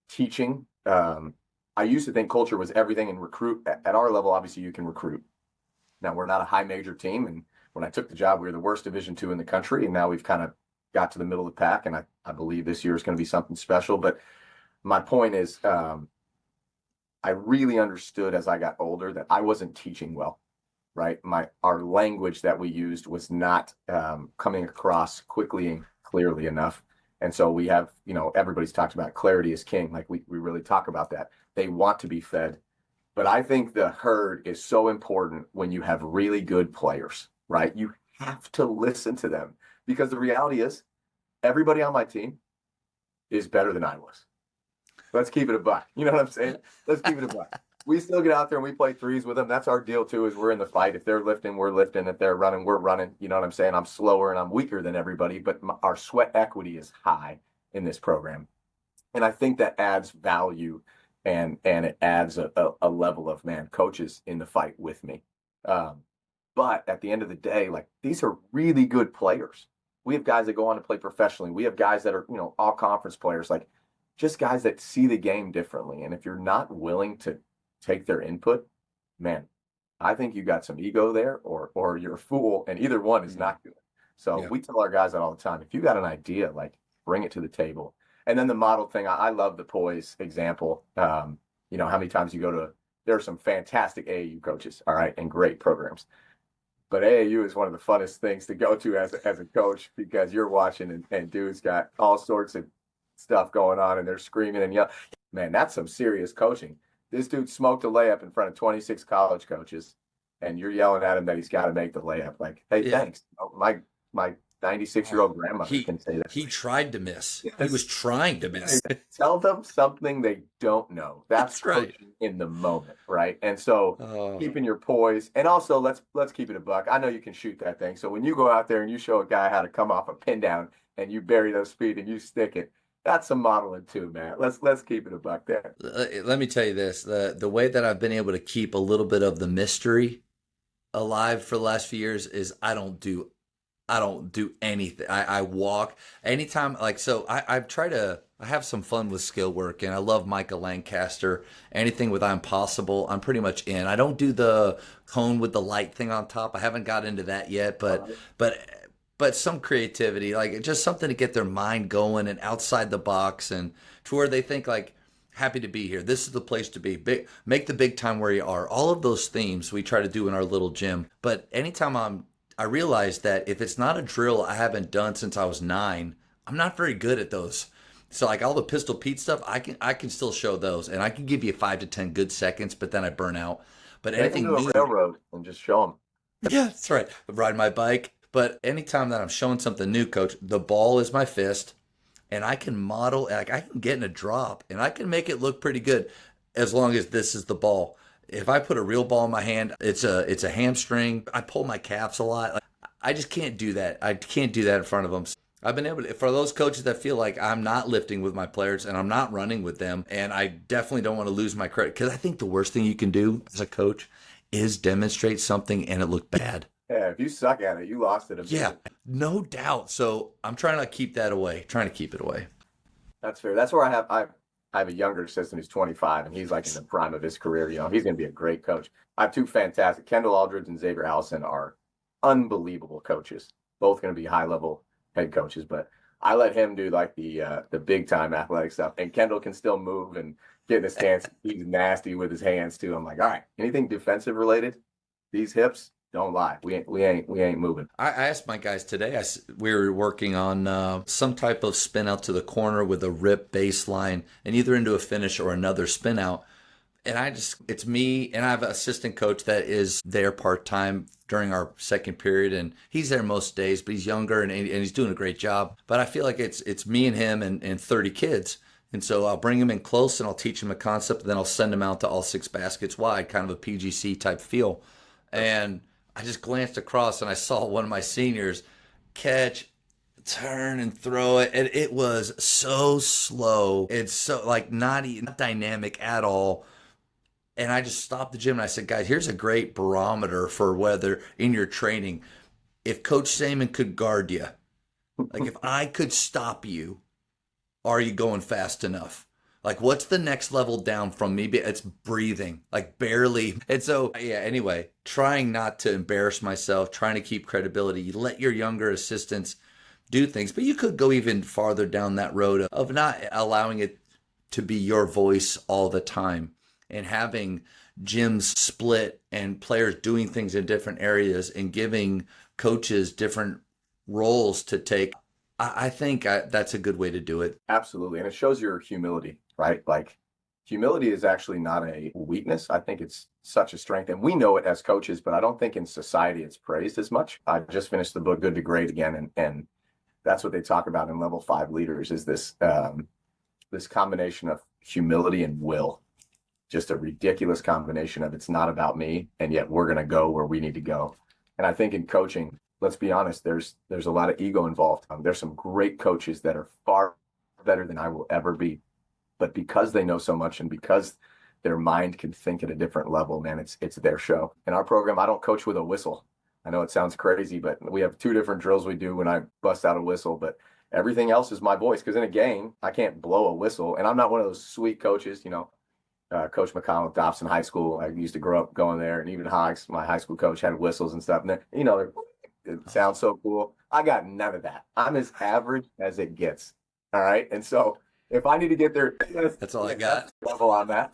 teaching. I used to think culture was everything, and recruit at our level. Obviously, you can recruit. Now, we're not a high major team, and when I took the job, we were the worst Division II in the country, and now we've kind of got to the middle of the pack, and I believe this year is going to be something special. But my point is, I really understood as I got older that I wasn't teaching well, right? Our language that we used was not coming across quickly and clearly enough. And so we have, everybody's talked about clarity is king. Like we really talk about that. They want to be fed. But I think the herd is so important when you have really good players, right? You have to listen to them, because the reality is everybody on my team is better than I was. Let's keep it a buck. You know what I'm saying? Let's keep it a buck. We still get out there and we play threes with them. That's our deal too, is we're in the fight. If they're lifting, we're lifting. If they're running, we're running. You know what I'm saying? I'm slower and I'm weaker than everybody, but our sweat equity is high in this program. And I think that adds value, and it adds a level of, man, coaches in the fight with me. But at the end of the day, like, these are really good players. We have guys that go on to play professionally. We have guys that are, all conference players, like just guys that see the game differently. And if you're not willing to take their input, man, I think you got some ego there, or you're a fool, and either one is not good. So we tell our guys that all the time. If you got an idea, like, bring it to the table. And then the model thing, I love the poise example. How many times you go to, there are some fantastic AAU coaches, all right, and great programs. But AAU is one of the funnest things to go to as a coach, because you're watching and dudes got all sorts of stuff going on, and they're screaming and yelling. Man, that's some serious coaching. This dude smoked a layup in front of 26 college coaches, and you're yelling at him that he's got to make the layup. Like, hey, thanks. My 96-year-old grandmother can say that. He tried to miss. He was trying to miss. Tell them something they don't know. That's right. Coaching in the moment, right? And so keeping your poise, and also let's keep it a buck. I know you can shoot that thing. So when you go out there and you show a guy how to come off a pin down and you bury those feet and you stick it, that's some modeling too, man. Let's keep it a buck there. Let me tell you this: the way that I've been able to keep a little bit of the mystery alive for the last few years is I don't do anything. I walk anytime. Like, so I have some fun with skill work, and I love Micah Lancaster. Anything with I'm Possible, I'm pretty much in. I don't do the cone with the light thing on top. I haven't got into that yet, but some creativity, like just something to get their mind going and outside the box, and to where they think, like, happy to be here. This is the place to be. Make the big time where you are. All of those themes we try to do in our little gym. But anytime I realize that if it's not a drill I haven't done since I was 9, I'm not very good at those. So like all the Pistol Pete stuff, I can still show those, and I can give you 5 to 10 good seconds, but then I burn out. But anything new, railroad and just show them. Yeah, that's right. Ride my bike. But anytime that I'm showing something new, coach, the ball is my fist, and I can model, like I can get in a drop, and I can make it look pretty good as long as this is the ball. If I put a real ball in my hand, it's a hamstring. I pull my calves a lot. Like, I just can't do that. I can't do that in front of them. I've been able to, for those coaches that feel like I'm not lifting with my players and I'm not running with them, and I definitely don't want to lose my credit, because I think the worst thing you can do as a coach is demonstrate something and it looked bad. Yeah, if you suck at it, you lost it. Yeah, no doubt. So I'm trying to keep that away, trying to keep it away. That's fair. That's where I have a younger assistant who's 25, and he's like in the prime of his career. He's going to be a great coach. I have two fantastic, Kendall Aldridge and Xavier Allison are unbelievable coaches. Both going to be high level head coaches, but I let him do like the big time athletic stuff, and Kendall can still move and get in his stance. He's nasty with his hands too. I'm like, all right, anything defensive related, these hips, don't lie. We ain't moving. I asked my guys today. We were working on some type of spin out to the corner with a rip baseline and either into a finish or another spin out. And it's me, and I have an assistant coach that is there part-time during our second period, and he's there most days, but he's younger and he's doing a great job. But I feel like it's me and him and 30 kids. And so I'll bring him in close and I'll teach him a concept, and then I'll send him out to all 6 baskets wide, kind of a PGC type feel. And I just glanced across and I saw one of my seniors catch, turn, and throw it. And it was so slow. It's so like not dynamic at all. And I just stopped the gym and I said, guys, here's a great barometer for whether in your training, if Coach Sayman could guard you, like if I could stop you, are you going fast enough? Like, what's the next level down from me? It's breathing, like barely. And so, yeah, anyway, trying not to embarrass myself, trying to keep credibility. You let your younger assistants do things, but you could go even farther down that road of not allowing it to be your voice all the time and having gyms split and players doing things in different areas and giving coaches different roles to take. I think that's a good way to do it. Absolutely. And it shows your humility, right? Like humility is actually not a weakness. I think it's such a strength. And we know it as coaches, but I don't think in society it's praised as much. I just finished the book Good to Great again. And that's what they talk about in level 5 leaders is this combination of humility and will. Just a ridiculous combination of it's not about me, and yet we're going to go where we need to go. And I think in coaching, let's be honest, there's a lot of ego involved. There's some great coaches that are far better than I will ever be. But because they know so much and because their mind can think at a different level, man, it's their show. In our program, I don't coach with a whistle. I know it sounds crazy, but we have 2 different drills we do when I bust out a whistle, but everything else is my voice. Because in a game, I can't blow a whistle. And I'm not one of those sweet coaches, Coach McConnell, Dobson High School. I used to grow up going there, and even Hogs, my high school coach, had whistles and stuff. And then, it sounds so cool. I got none of that. I'm as average as it gets. All right. And so if I need to get there, that's all I got. Level on that.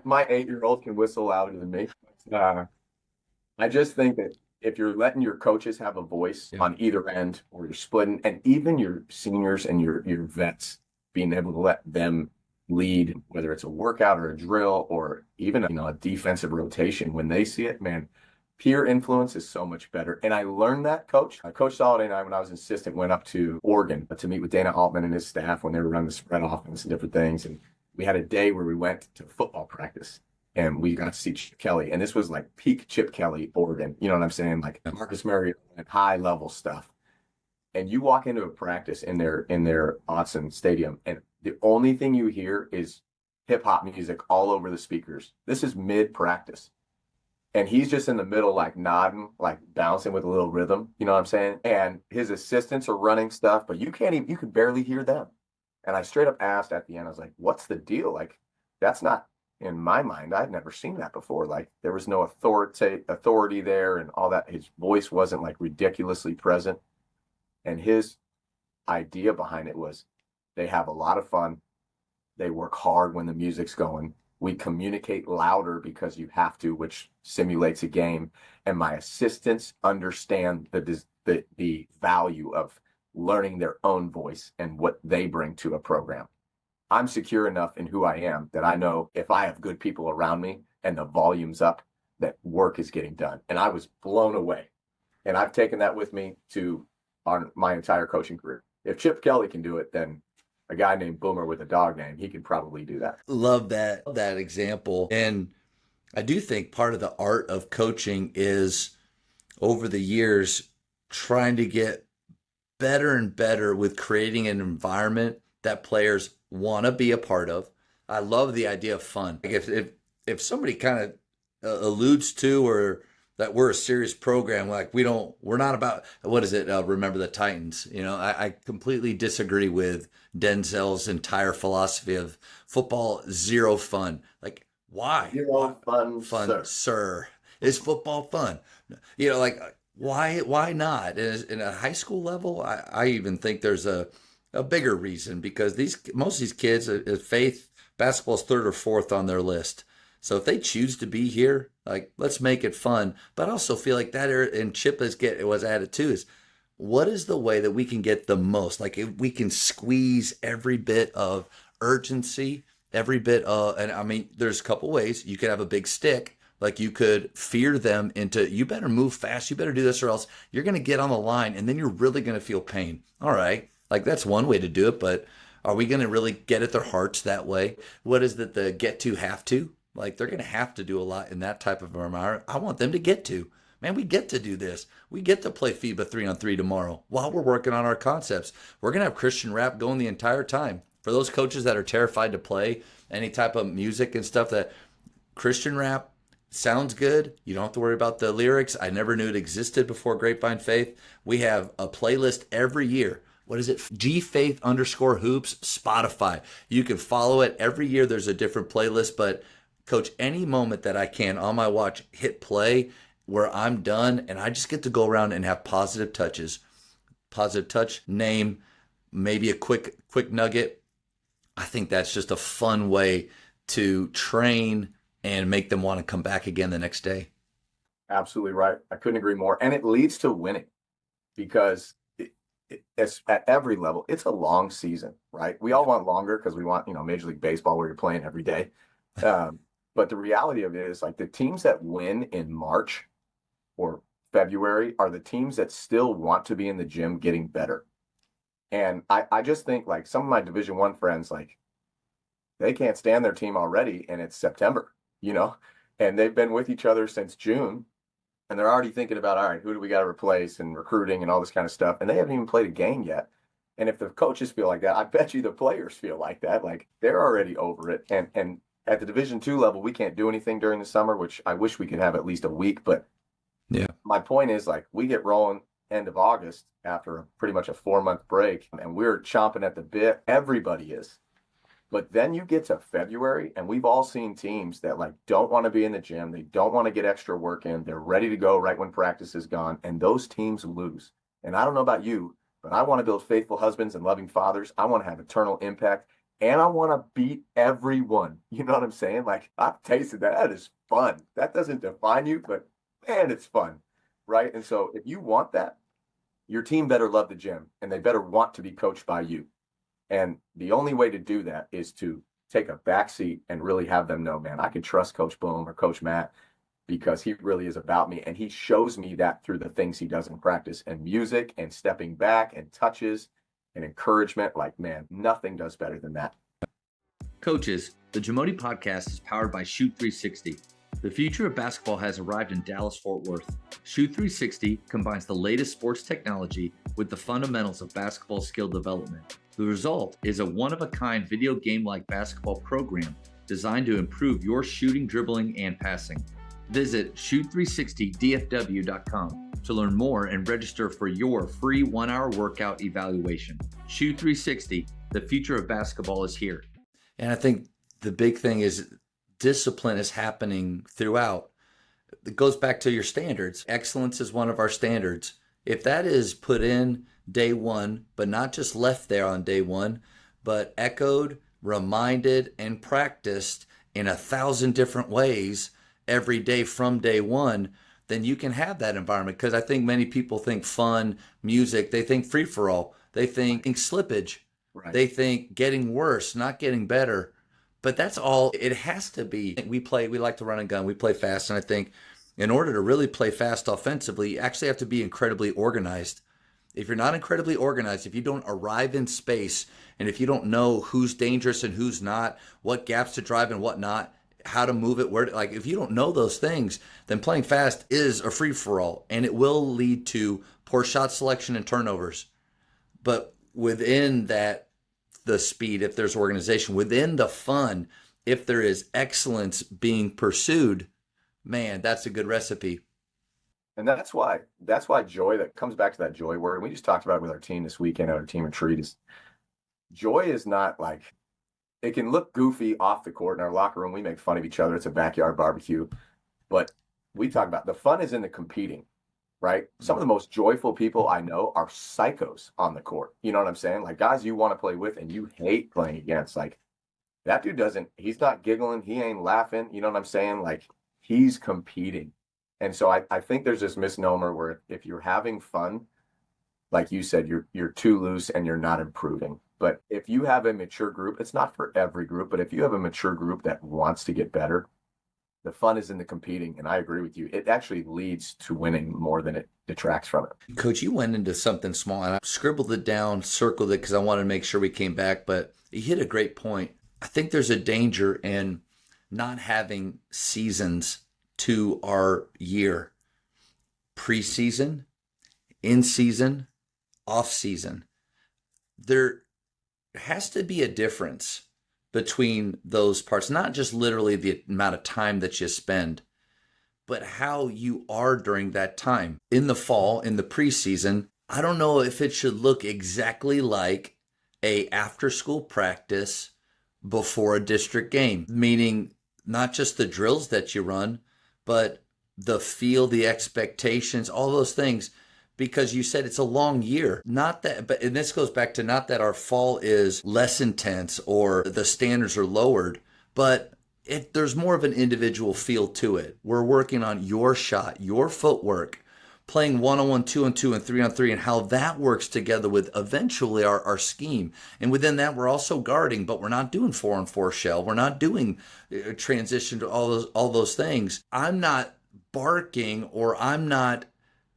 My 8-year-old can whistle louder than me. I just think that if you're letting your coaches have a voice on either end, or you're splitting, and even your seniors and your vets being able to let them lead, whether it's a workout or a drill or even a defensive rotation, when they see it, man, peer influence is so much better. And I learned that, Coach Soliday and I, when I was an assistant, went up to Oregon to meet with Dana Altman and his staff when they were running the spread offense and different things. And we had a day where we went to football practice and we got to see Chip Kelly. And this was like peak Chip Kelly, Oregon. You know what I'm saying? Like Marcus Mariota and high level stuff. And you walk into a practice in their Autzen Stadium, and the only thing you hear is hip hop music all over the speakers. This is mid practice. And he's just in the middle, like nodding, like bouncing with a little rhythm. You know what I'm saying? And his assistants are running stuff, but you could barely hear them. And I straight up asked at the end, I was like, what's the deal? Like, that's not in my mind. I'd never seen that before. Like, there was no authority there and all that. His voice wasn't like ridiculously present. And his idea behind it was they have a lot of fun. They work hard when the music's going. We communicate louder because you have to, which simulates a game. And my assistants understand the value of learning their own voice and what they bring to a program. I'm secure enough in who I am that I know if I have good people around me and the volume's up, that work is getting done. And I was blown away. And I've taken that with me to my entire coaching career. If Chip Kelly can do it, then a guy named Boomer with a dog name, he could probably do that. Love that example. And I do think part of the art of coaching is over the years trying to get better and better with creating an environment that players want to be a part of. I love the idea of fun. Like if somebody kind of alludes to, or that we're a serious program. Like we're not about, what is it? Remember the Titans. I completely disagree with Denzel's entire philosophy of football, zero fun. Like, why? Zero fun, Fun, sir. sir. Is football fun? Like, why not? In a high school level, I even think there's a bigger reason, because most of these kids, faith basketball is third or fourth on their list. So if they choose to be here, like, let's make it fun. But I also feel like that, and Chip was added too, is what is the way that we can get the most? Like, if we can squeeze every bit of urgency, every bit of, and I mean, there's a couple ways. You could have a big stick. Like, you could fear them into, you better move fast, you better do this, or else you're going to get on the line and then you're really going to feel pain. All right. Like, that's one way to do it, but are we going to really get at their hearts that way? What is it, the get to have to? Like, they're going to have to do a lot in that type of environment. I want them to get to. Man, we get to do this. We get to play FIBA 3-on-3 tomorrow while we're working on our concepts. We're going to have Christian rap going the entire time. For those coaches that are terrified to play any type of music and stuff, that Christian rap sounds good. You don't have to worry about the lyrics. I never knew it existed before Grapevine Faith. We have a playlist every year. What is it? GFaith_hoops, Spotify. You can follow it. Every year there's a different playlist, but Coach, any moment that I can on my watch, hit play where I'm done and I just get to go around and have positive touches. Positive touch, name, maybe a quick nugget. I think that's just a fun way to train and make them want to come back again the next day. Absolutely right. I couldn't agree more. And it leads to winning, because it's at every level. It's a long season, right? We all want longer because we want, Major League Baseball where you're playing every day. But the reality of it is, like, the teams that win in March or February are the teams that still want to be in the gym getting better. And I just think, like, some of my Division I friends, like, they can't stand their team already, and it's September, and they've been with each other since June, and they're already thinking about, all right, who do we got to replace, and recruiting and all this kind of stuff. And they haven't even played a game yet. And if the coaches feel like that, I bet you the players feel like that. Like, they're already over it. And at the Division II level, we can't do anything during the summer, which I wish we could have at least a week. But yeah, my point is, like, we get rolling end of August after pretty much a 4-month break, and we're chomping at the bit. Everybody is. But then you get to February, and we've all seen teams that, like, don't want to be in the gym. They don't want to get extra work in. They're ready to go right when practice is gone, and those teams lose. And I don't know about you, but I want to build faithful husbands and loving fathers. I want to have eternal impact. And I want to beat everyone. You know what I'm saying? Like, I've tasted that. That is fun. That doesn't define you, but man, it's fun, right? And so if you want that, your team better love the gym, and they better want to be coached by you. And the only way to do that is to take a back seat and really have them know, man, I can trust Coach Boom or Coach Matt, because he really is about me. And he shows me that through the things he does in practice, and music, and stepping back, and touches, and encouragement. Like, man, nothing does better than that. Coaches, the JAMODI podcast is powered by Shoot 360. The future of basketball has arrived in Dallas-Fort Worth. Shoot 360 combines the latest sports technology with the fundamentals of basketball skill development. The result is a one-of-a-kind video game-like basketball program designed to improve your shooting, dribbling, and passing. Visit shoot360dfw.com to learn more and register for your free 1-hour workout evaluation. Shoot 360, the future of basketball is here. And I think the big thing is discipline is happening throughout. It goes back to your standards. Excellence is one of our standards. If that is put in day one, but not just left there on day one, but echoed, reminded, and practiced in 1,000 different ways every day from day one, then you can have that environment. Because I think many people think fun, music, they think free-for-all, they think slippage, Right. They think getting worse, not getting better. But that's all it has to be. We like to run and gun, we play fast, and I think in order to really play fast offensively, you actually have to be incredibly organized. If you're not incredibly organized, if you don't arrive in space, and if you don't know who's dangerous and who's not, what gaps to drive and what not, how to move it, if you don't know those things, then playing fast is a free-for-all, and it will lead to poor shot selection and turnovers. But within that, the speed, if there's organization, within the fun, if there is excellence being pursued, Man, that's a good recipe. And that's why joy, that comes back to that joy word. And we just talked about it with our team this weekend at our team retreat, is joy is not like, it can look goofy off the court in our locker room. We make fun of each other. It's a backyard barbecue. But we talk about the fun is in the competing, right? Some of the most joyful people I know are psychos on the court. You know what I'm saying? Like guys you want to play with and you hate playing against. Like that dude he's not giggling. He ain't laughing. You know what I'm saying? Like he's competing. And so I think there's this misnomer where if you're having fun, like you said, you're too loose and you're not improving. But if you have a mature group, it's not for every group, but if you have a mature group that wants to get better, the fun is in the competing. And I agree with you. It actually leads to winning more than it detracts from it. Coach, you went into something small and I scribbled it down, circled it because I wanted to make sure we came back, but you hit a great point. I think there's a danger in not having seasons to our year. Preseason, in season, off season. There has to be a difference between those parts, not just literally the amount of time that you spend, but how you are during that time. In the fall, in the preseason, I don't know if it should look exactly like a after school practice before a district game, meaning not just the drills that you run, but the feel, the expectations, all those things, because you said it's a long year. Not that, but, and this goes back to not that our fall is less intense or the standards are lowered, but there's more of an individual feel to it. We're working on your shot, your footwork, playing 1-on-1, 2-on-2, and 3-on-3, and how that works together with eventually our scheme. And within that, we're also guarding, but we're not doing 4-on-4 shell. We're not doing transition to all those things. I'm not barking, or I'm not.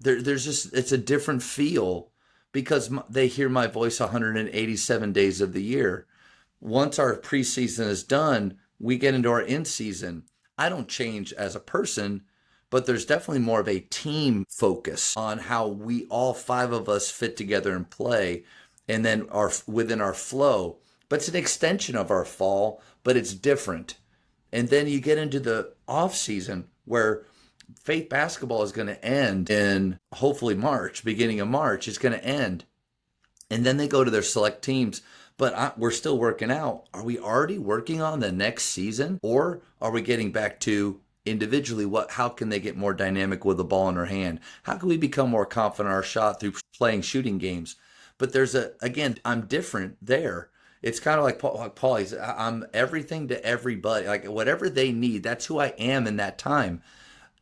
There's just, it's a different feel because they hear my voice 187 days of the year. Once our preseason is done, we get into our in season. I don't change as a person, but there's definitely more of a team focus on how we all 5 of us fit together and play, and then within our flow. But it's an extension of our fall, but it's different. And then you get into the off season where Faith basketball is going to end in hopefully March, beginning of March. It's going to end. And then they go to their select teams. But we're still working out. Are we already working on the next season? Or are we getting back to individually how can they get more dynamic with the ball in their hand? How can we become more confident in our shot through playing shooting games? But again, I'm different there. It's kind of like Paulie's. I'm everything to everybody. Like whatever they need, that's who I am in that time.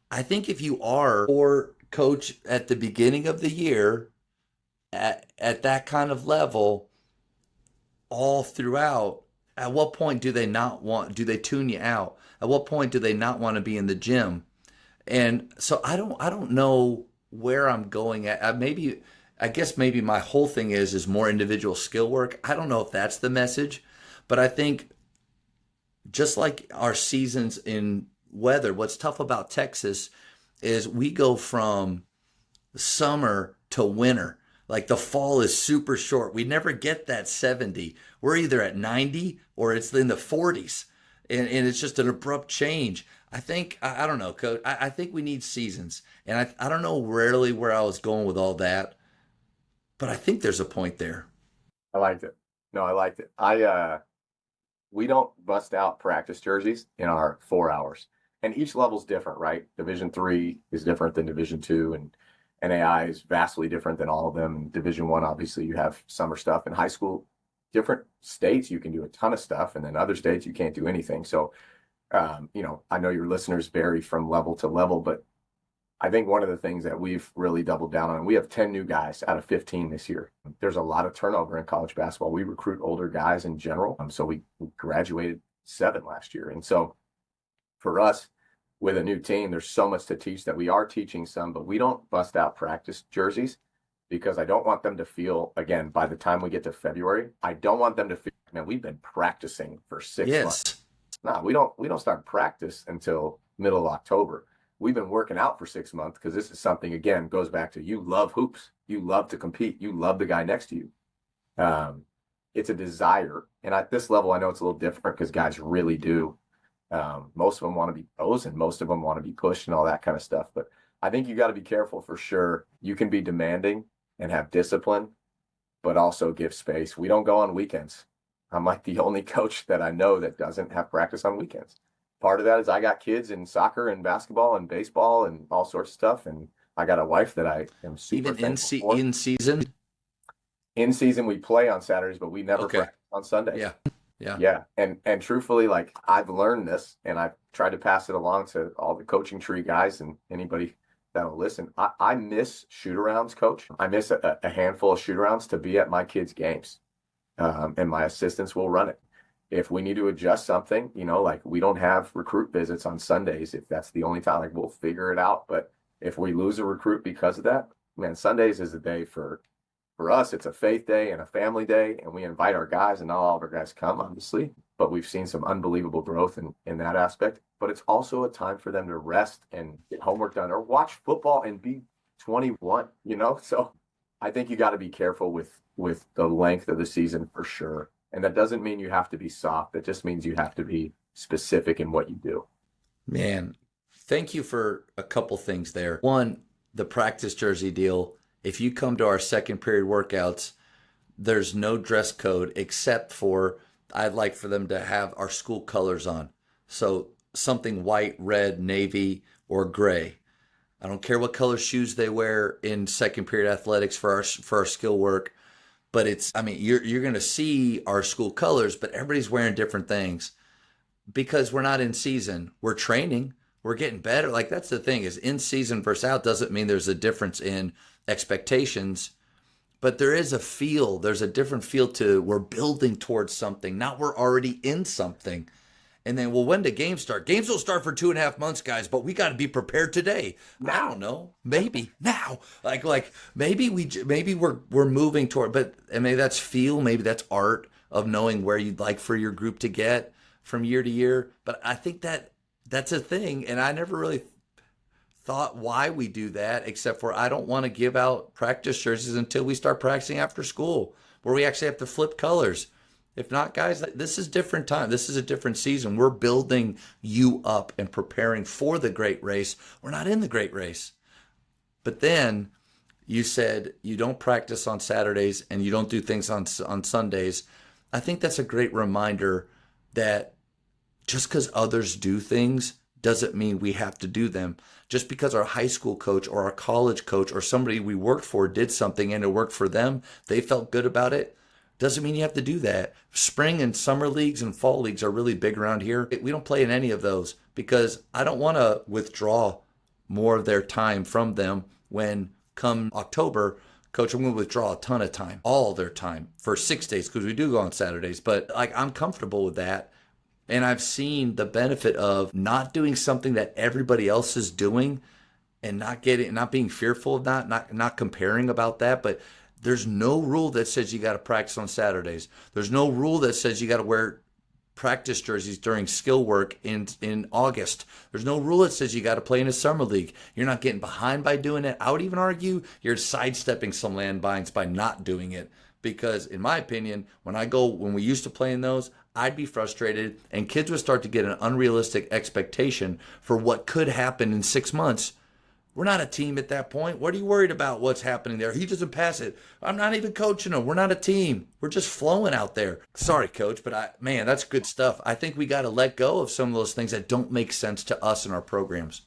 I think if you are, or coach at the beginning of the year at that kind of level all throughout, at what point do they tune you out? At what point do they not want to be in the gym? And so I don't know where I'm going at. I guess maybe my whole thing is more individual skill work. I don't know if that's the message, but I think just like our seasons in weather, what's tough about Texas is we go from summer to winter. Like the fall is super short. We never get that 70. We're either at 90 or it's in the 40s. And it's just an abrupt change. I think, I don't know, Coach. I think we need seasons. And I don't know really where I was going with all that, but I think there's a point there. I liked it. No, I liked it. We don't bust out practice jerseys in our 4 hours. And each level's different, right? Division 3 is different than Division 2, and NAI is vastly different than all of them. In Division 1, obviously, you have summer stuff. In high school, different states, you can do a ton of stuff, and then other states, you can't do anything. So, I know your listeners vary from level to level, but I think one of the things that we've really doubled down on, we have 10 new guys out of 15 this year. There's a lot of turnover in college basketball. We recruit older guys in general. So we graduated 7 last year. And so for us, with a new team, there's so much to teach that we are teaching some, but we don't bust out practice jerseys because I don't want them to feel, again, by the time we get to February, I don't want them to feel, man, we've been practicing for 6 months. No, we don't start practice until middle of October. We've been working out for 6 months because this is something, again, goes back to you love hoops. You love to compete. You love the guy next to you. It's a desire. And at this level, I know it's a little different because guys really do. Most of them want to be pros and most of them want to be pushed and all that kind of stuff. But I think you got to be careful for sure. You can be demanding and have discipline, but also give space. We don't go on weekends. I'm like the only coach that I know that doesn't have practice on weekends. Part of that is I got kids in soccer and basketball and baseball and all sorts of stuff. And I got a wife that I am super Even thankful for. in season? In season, we play on Saturdays, but we never practice on Sundays. Yeah. Yeah. Yeah. And truthfully, like I've learned this and I've tried to pass it along to all the coaching tree guys and anybody that'll listen. I miss shoot arounds, coach. I miss a handful of shoot arounds to be at my kids' games. And my assistants will run it. If we need to adjust something, like we don't have recruit visits on Sundays, if that's the only time, like we'll figure it out. But if we lose a recruit because of that, man, Sundays is a day for us. It's a faith day and a family day, and we invite our guys, and not all of our guys come, obviously, but we've seen some unbelievable growth in that aspect. But it's also a time for them to rest and get homework done or watch football and be 21, So I think you got to be careful with the length of the season for sure. And that doesn't mean you have to be soft. That just means you have to be specific in what you do. Man, thank you for a couple things there. One, the practice jersey deal. If you come to our second period workouts, there's no dress code except for I'd like for them to have our school colors on. So something white, red, navy, or gray. I don't care what color shoes they wear in second period athletics for our skill work. But you're going to see our school colors, but everybody's wearing different things because we're not in season. We're training. We're getting better. Like that's the thing is in season versus out doesn't mean there's a difference in expectations, but there is a feel. There's a different feel to we're building towards something, not we're already in something. And then, well, when do games start? Games will start for 2.5 months, guys, but we got to be prepared today. I don't know. Maybe now. Like maybe we're moving toward, but and maybe that's feel, maybe that's art of knowing where you'd like for your group to get from year to year. But I think that's a thing, and I never really thought why we do that, except for I don't want to give out practice jerseys until we start practicing after school, where we actually have to flip colors. If not, guys, this is different time. This is a different season. We're building you up and preparing for the great race. We're not in the great race. But then you said you don't practice on Saturdays and you don't do things on Sundays. I think that's a great reminder that just because others do things doesn't mean we have to do them. Just because our high school coach or our college coach or somebody we worked for did something and it worked for them, they felt good about it, doesn't mean you have to do that. Spring and summer leagues and fall leagues are really big around here. We don't play in any of those because I don't want to withdraw more of their time from them when come October, coach, I'm going to withdraw a ton of time, all their time for 6 days because we do go on Saturdays. But I'm comfortable with that. And I've seen the benefit of not doing something that everybody else is doing and not being fearful of not comparing about that. But there's no rule that says you got to practice on Saturdays. There's no rule that says you got to wear practice jerseys during skill work in August. There's no rule that says you got to play in a summer league. You're not getting behind by doing it. I would even argue you're sidestepping some landmines by not doing it. Because in my opinion, when we used to play in those, I'd be frustrated and kids would start to get an unrealistic expectation for what could happen in 6 months. We're not a team at that point. What are you worried about what's happening there? He doesn't pass it. I'm not even coaching him. We're not a team. We're just flowing out there. Sorry, coach, but that's good stuff. I think we got to let go of some of those things that don't make sense to us in our programs.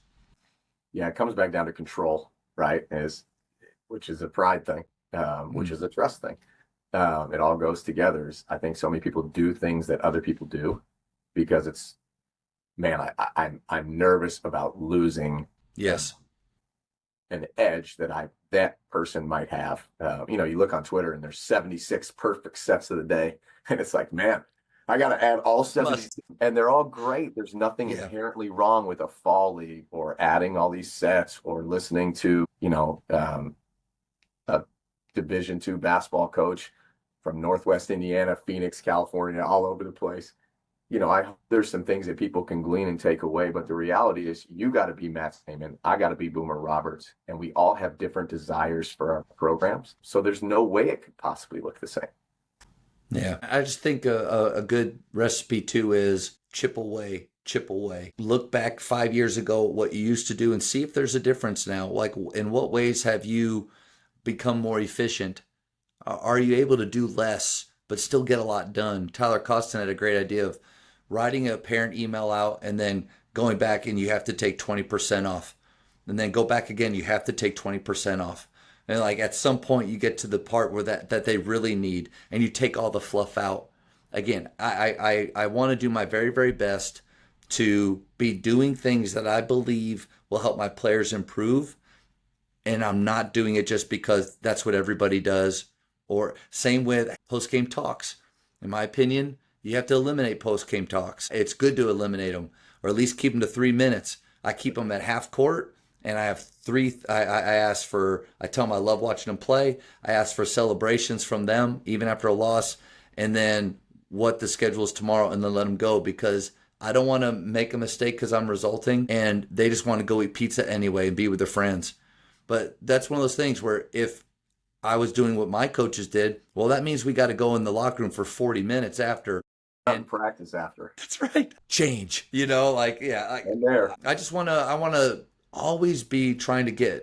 Yeah, it comes back down to control, right? Which is a pride thing, which is a trust thing. It all goes together. I think so many people do things that other people do because it's, man, I'm nervous about losing. Yes. An edge that person might have. You look on Twitter and there's 76 perfect sets of the day, and it's like, man, I got to add all 76, and they're all great. There's nothing inherently wrong with a fall league or adding all these sets or listening to, a Division II basketball coach from Northwest Indiana, Phoenix, California, all over the place. There's some things that people can glean and take away, but the reality is you got to be Matt Sayman. I got to be Boomer Roberts, and we all have different desires for our programs. So there's no way it could possibly look the same. Yeah. I just think a good recipe too is chip away chip away. Look back 5 years ago, what you used to do, and see if there's a difference now. Like, in what ways have you become more efficient? Are you able to do less but still get a lot done? Tyler Costin had a great idea of writing a parent email out and then going back, and you have to take 20% off. And then go back again, you have to take 20% off. And like at some point you get to the part where that they really need, and you take all the fluff out. Again, I want to do my very, very best to be doing things that I believe will help my players improve. And I'm not doing it just because that's what everybody does. Or same with post-game talks. In my opinion, you have to eliminate post-game talks. It's good to eliminate them, or at least keep them to 3 minutes. I keep them at half court, and I have three. I tell them I love watching them play. I ask for celebrations from them, even after a loss, and then what the schedule is tomorrow, and then let them go, because I don't want to make a mistake because I'm resulting, and they just want to go eat pizza anyway and be with their friends. But that's one of those things where if I was doing what my coaches did, well, that means we got to go in the locker room for 40 minutes after. And practice after. That's right. Change, like, yeah. And there. I want to always be trying to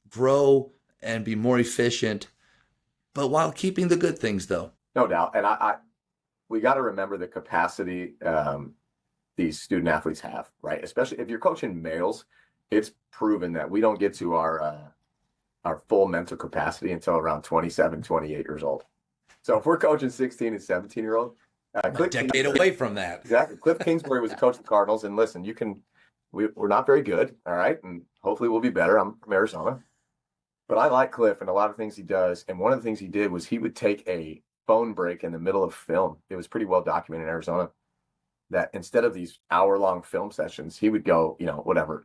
grow and be more efficient, but while keeping the good things, though. No doubt. And we got to remember the capacity these student athletes have, right? Especially if you're coaching males, it's proven that we don't get to our full mental capacity until around 27, 28 years old. So if we're coaching 16 and 17-year-old, a decade away from that. Exactly. Cliff Kingsbury was a coach of the Cardinals, and listen, we're not very good, all right? And hopefully we'll be better. I'm from Arizona. But I like Cliff and a lot of things he does. And one of the things he did was he would take a phone break in the middle of film. It was pretty well documented in Arizona that instead of these hour-long film sessions, he would go,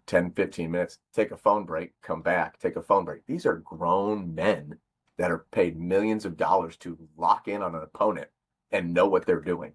10, 15 minutes, take a phone break, come back, take a phone break. These are grown men that are paid millions of dollars to lock in on an opponent and know what they're doing.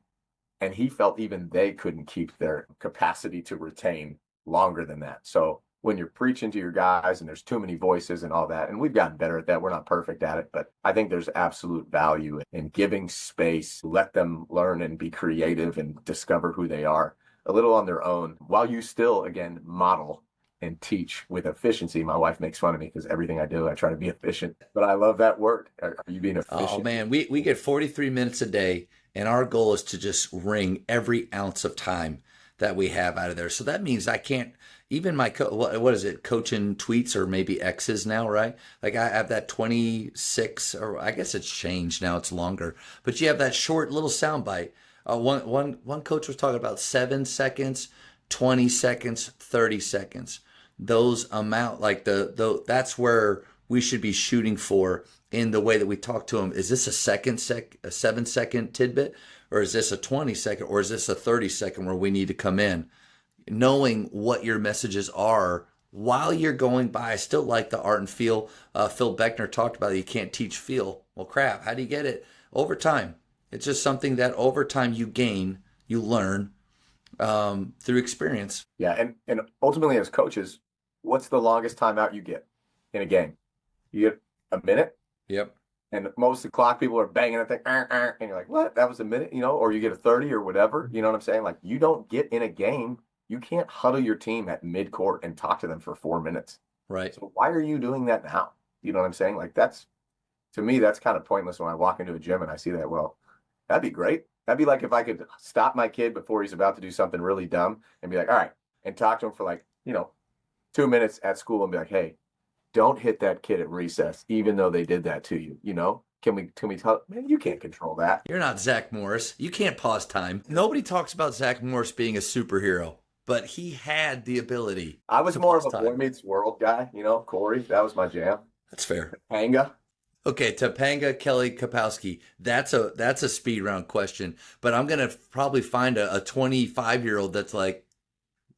And he felt even they couldn't keep their capacity to retain longer than that. So when you're preaching to your guys and there's too many voices and all that, and we've gotten better at that, we're not perfect at it, but I think there's absolute value in giving space, let them learn and be creative and discover who they are a little on their own, while you still, again, model and teach with efficiency. My wife makes fun of me because everything I do, I try to be efficient, but I love that word. Are you being efficient? Oh man, we get 43 minutes a day, and our goal is to just wring every ounce of time that we have out of there. So that means I can't, even my, what is it, coaching tweets, or maybe X's now, right? Like I have that 26, or I guess it's changed now, it's longer, but you have that short little soundbite. One coach was talking about 7 seconds, 20 seconds, 30 seconds. Those amount, like that's where we should be shooting for in the way that we talk to them. Is this a 7-second tidbit, or is this a 20-second, or is this a 30-second where we need to come in? Knowing what your messages are while you're going by. I still like the art and feel. Phil Beckner talked about it. You can't teach feel. Well, crap. How do you get it? Over time. It's just something that over time you gain, you learn through experience. Yeah, and ultimately as coaches, what's the longest timeout you get in a game? You get a minute? Yep. And most of the clock people are banging at the and you're like, what? That was a minute, or you get a 30 or whatever. You know what I'm saying? Like, you don't get in a game. You can't huddle your team at mid-court and talk to them for 4 minutes. Right. So why are you doing that now? You know what I'm saying? Like, to me, that's kind of pointless when I walk into a gym and I see that. Well, that'd be great. That'd be like if I could stop my kid before he's about to do something really dumb and be like, all right, and talk to him for like, 2 minutes at school and be like, hey, don't hit that kid at recess, even though they did that to you. Can we tell? Man, you can't control that. You're not Zach Morris. You can't pause time. Nobody talks about Zach Morris being a superhero, but he had the ability. I was more of a Boy Meets World guy, Corey. That was my jam. That's fair. Topanga. Okay, Topanga, Kelly Kapowski. That's a speed round question, but I'm gonna probably find a 25-year-old that's like,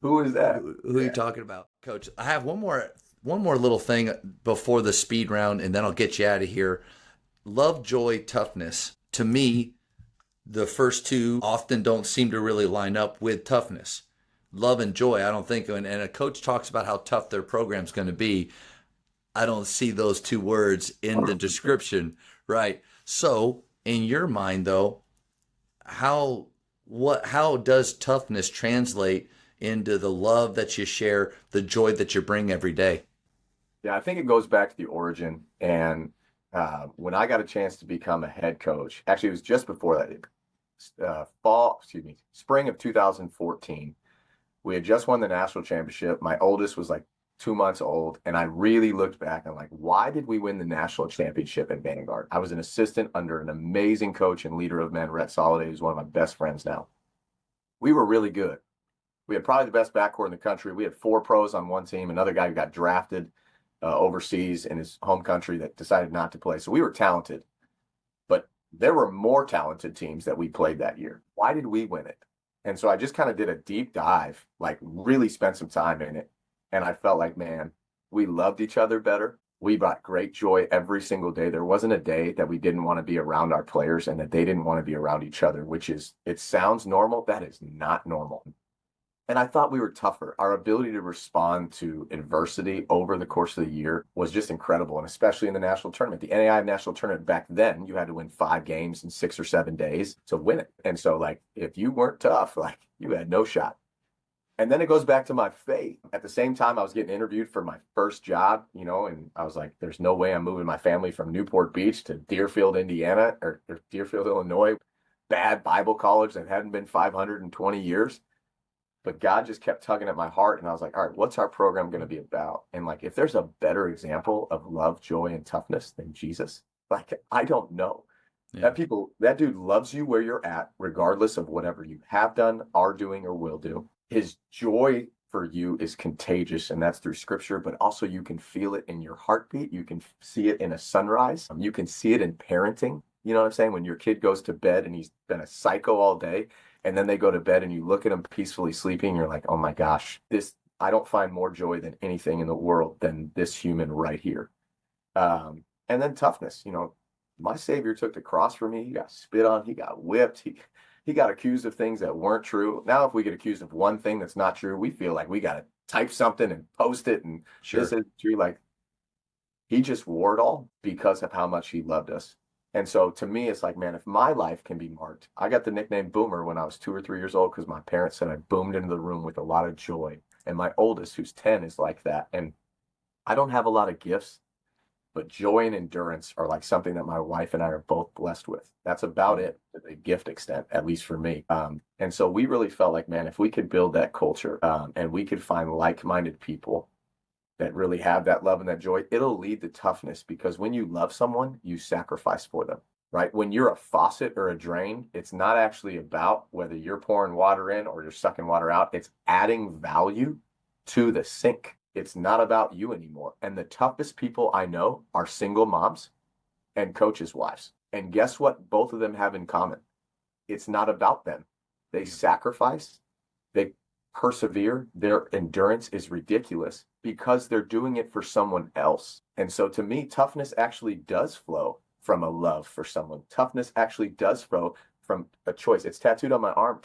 who is that? Who are you talking about, Coach? I have one more little thing before the speed round, and then I'll get you out of here. Love, joy, toughness. To me, the first two often don't seem to really line up with toughness. Love and joy, I don't think, and a coach talks about how tough their program's going to be. I don't see those two words in the description, right? So, in your mind, though, how does toughness translate into the love that you share, the joy that you bring every day? Yeah, I think it goes back to the origin. And when I got a chance to become a head coach, actually, it was just before that, spring of 2014. We had just won the national championship. My oldest was like 2 months old. And I really looked back and like, why did we win the national championship at Vanguard? I was an assistant under an amazing coach and leader of men, Rhett Soliday, who's one of my best friends now. We were really good. We had probably the best backcourt in the country. We had 4 pros on one team, another guy who got drafted overseas in his home country that decided not to play. So we were talented, but there were more talented teams that we played that year. Why did we win it? And so I just kind of did a deep dive, like really spent some time in it. And I felt like, man, we loved each other better. We brought great joy every single day. There wasn't a day that we didn't want to be around our players and that they didn't want to be around each other, which is, it sounds normal. That is not normal. And I thought we were tougher. Our ability to respond to adversity over the course of the year was just incredible. And especially in the national tournament, the NAI national tournament back then, you had to win 5 games in 6 or 7 days to win it. And so like, if you weren't tough, like you had no shot. And then it goes back to my faith. At the same time, I was getting interviewed for my first job, and I was like, there's no way I'm moving my family from Newport Beach to Deerfield, Indiana, or Deerfield, Illinois, bad Bible college that hadn't been 520 years. But God just kept tugging at my heart. And I was like, all right, what's our program going to be about? And like, if there's a better example of love, joy, and toughness than Jesus, like, I don't know. Yeah. That dude loves you where you're at, regardless of whatever you have done, are doing, or will do. His joy for you is contagious, and that's through scripture, but also you can feel it in your heartbeat. You can see it in a sunrise. You can see it in parenting. You know what I'm saying? When your kid goes to bed and he's been a psycho all day, and then they go to bed and you look at them peacefully sleeping, you're like, oh my gosh, I don't find more joy than anything in the world than this human right here. And then toughness, my Savior took the cross for me. He got spit on, he got whipped, he got accused of things that weren't true. Now, if we get accused of one thing that's not true, we feel like we got to type something and post it. And Sure. This is true. Like, he just wore it all because of how much he loved us. And so to me, it's like, man, if my life can be marked, I got the nickname Boomer when I was 2 or 3 years old because my parents said I boomed into the room with a lot of joy. And my oldest, who's 10, is like that. And I don't have a lot of gifts, but joy and endurance are like something that my wife and I are both blessed with. That's about it to the gift extent, at least for me. And so we really felt like, man, if we could build that culture and we could find like-minded people that really have that love and that joy, it'll lead to toughness, because when you love someone, you sacrifice for them, right? When you're a faucet or a drain, it's not actually about whether you're pouring water in or you're sucking water out. It's adding value to the sink. It's not about you anymore. And the toughest people I know are single moms and coaches' wives. And guess what both of them have in common? It's not about them. They sacrifice, they persevere, their endurance is ridiculous because they're doing it for someone else. And so to me, toughness actually does flow from a love for someone. Toughness actually does flow from a choice. It's tattooed on my arm.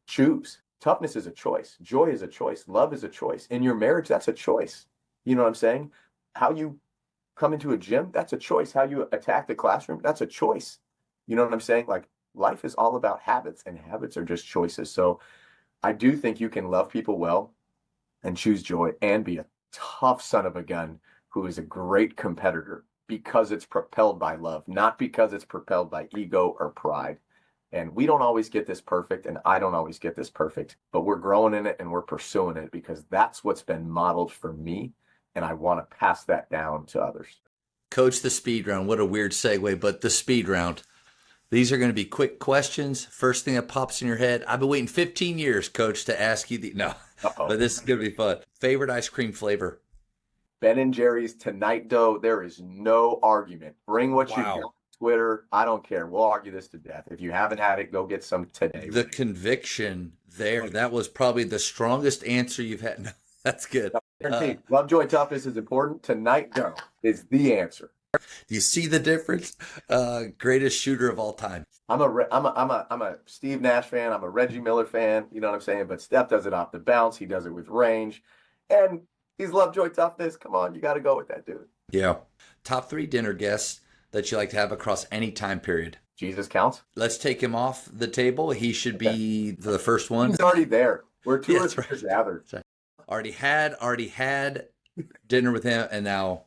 Choose. Toughness is a choice. Joy is a choice. Love is a choice. In your marriage, that's a choice. You know what I'm saying? How you come into a gym, that's a choice. How you attack the classroom, that's a choice. You know what I'm saying? Like, life is all about habits, and habits are just choices. So I do think you can love people well and choose joy and be a tough son of a gun who is a great competitor because it's propelled by love, not because it's propelled by ego or pride. And we don't always get this perfect, and I don't always get this perfect, but we're growing in it and we're pursuing it because that's what's been modeled for me, and I want to pass that down to others. Coach, the speed round, what a weird segue, but the speed round. These are going to be quick questions. First thing that pops in your head. I've been waiting 15 years, Coach, to ask you but this is going to be fun. Favorite ice cream flavor? Ben & Jerry's tonight, though. There is no argument. Bring what you got. Twitter, I don't care. We'll argue this to death. If you haven't had it, go get some today. The conviction there, that was probably the strongest answer you've had. No, that's good. Love, joy, toughness is important. Tonight, though, is the answer. Do you see the difference? Greatest shooter of all time. I'm a Steve Nash fan. I'm a Reggie Miller fan. You know what I'm saying? But Steph does it off the bounce. He does it with range. And he's love, joy, toughness. Come on, you got to go with that dude. Yeah. Top 3 dinner guests that you like to have across any time period? Jesus counts. Let's take him off the table. He should be the first one. He's already there. We're two Yeah, or that's right. three gathered. That's right. Already had dinner with him, and now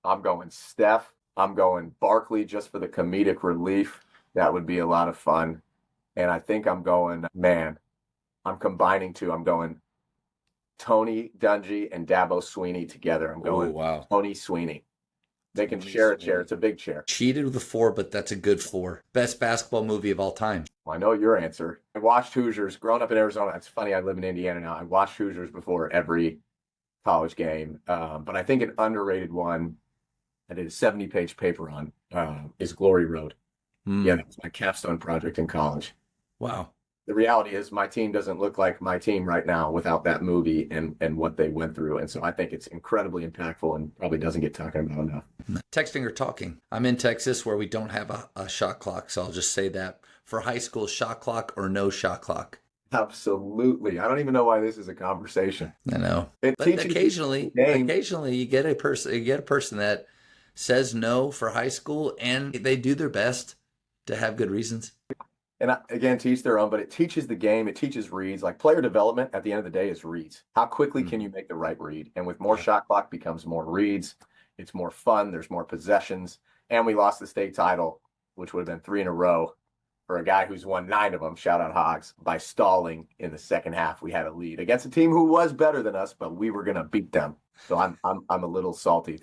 I'm going Steph. I'm going Barkley just for the comedic relief. That would be a lot of fun. And I think I'm going, man, I'm combining two. I'm going Tony Dungy and Dabo Sweeney together. I'm going wow. Tony Sweeney. They can Tony share a Sweeney. chair. It's a big chair. Cheated with a 4, but that's a good 4. Best basketball movie of all time. Well, I know your answer. I watched Hoosiers growing up in Arizona. It's funny. I live in Indiana now. I watched Hoosiers before every college game. But I think an underrated one I did a 70-page paper on is Glory Road. Yeah, that was my capstone project in college. Wow. The reality is my team doesn't look like my team right now without that movie and what they went through. And so I think it's incredibly impactful and probably doesn't get talked about enough. Texting or talking. I'm in Texas where we don't have a shot clock, so I'll just say that. For high school, shot clock or no shot clock? Absolutely. I don't even know why this is a conversation. I know. It But occasionally you get a person that says no for high school, and they do their best to have good reasons. And again, teach their own, but it teaches the game. It teaches reads. Like player development at the end of the day is reads. How quickly can you make the right read? And with more shot clock becomes more reads. It's more fun. There's more possessions. And we lost the state title, which would have been 3 in a row for a guy who's won 9 of them. Shout out Hogs. By stalling in the second half, we had a lead against a team who was better than us, but we were going to beat them. So I'm a little salty.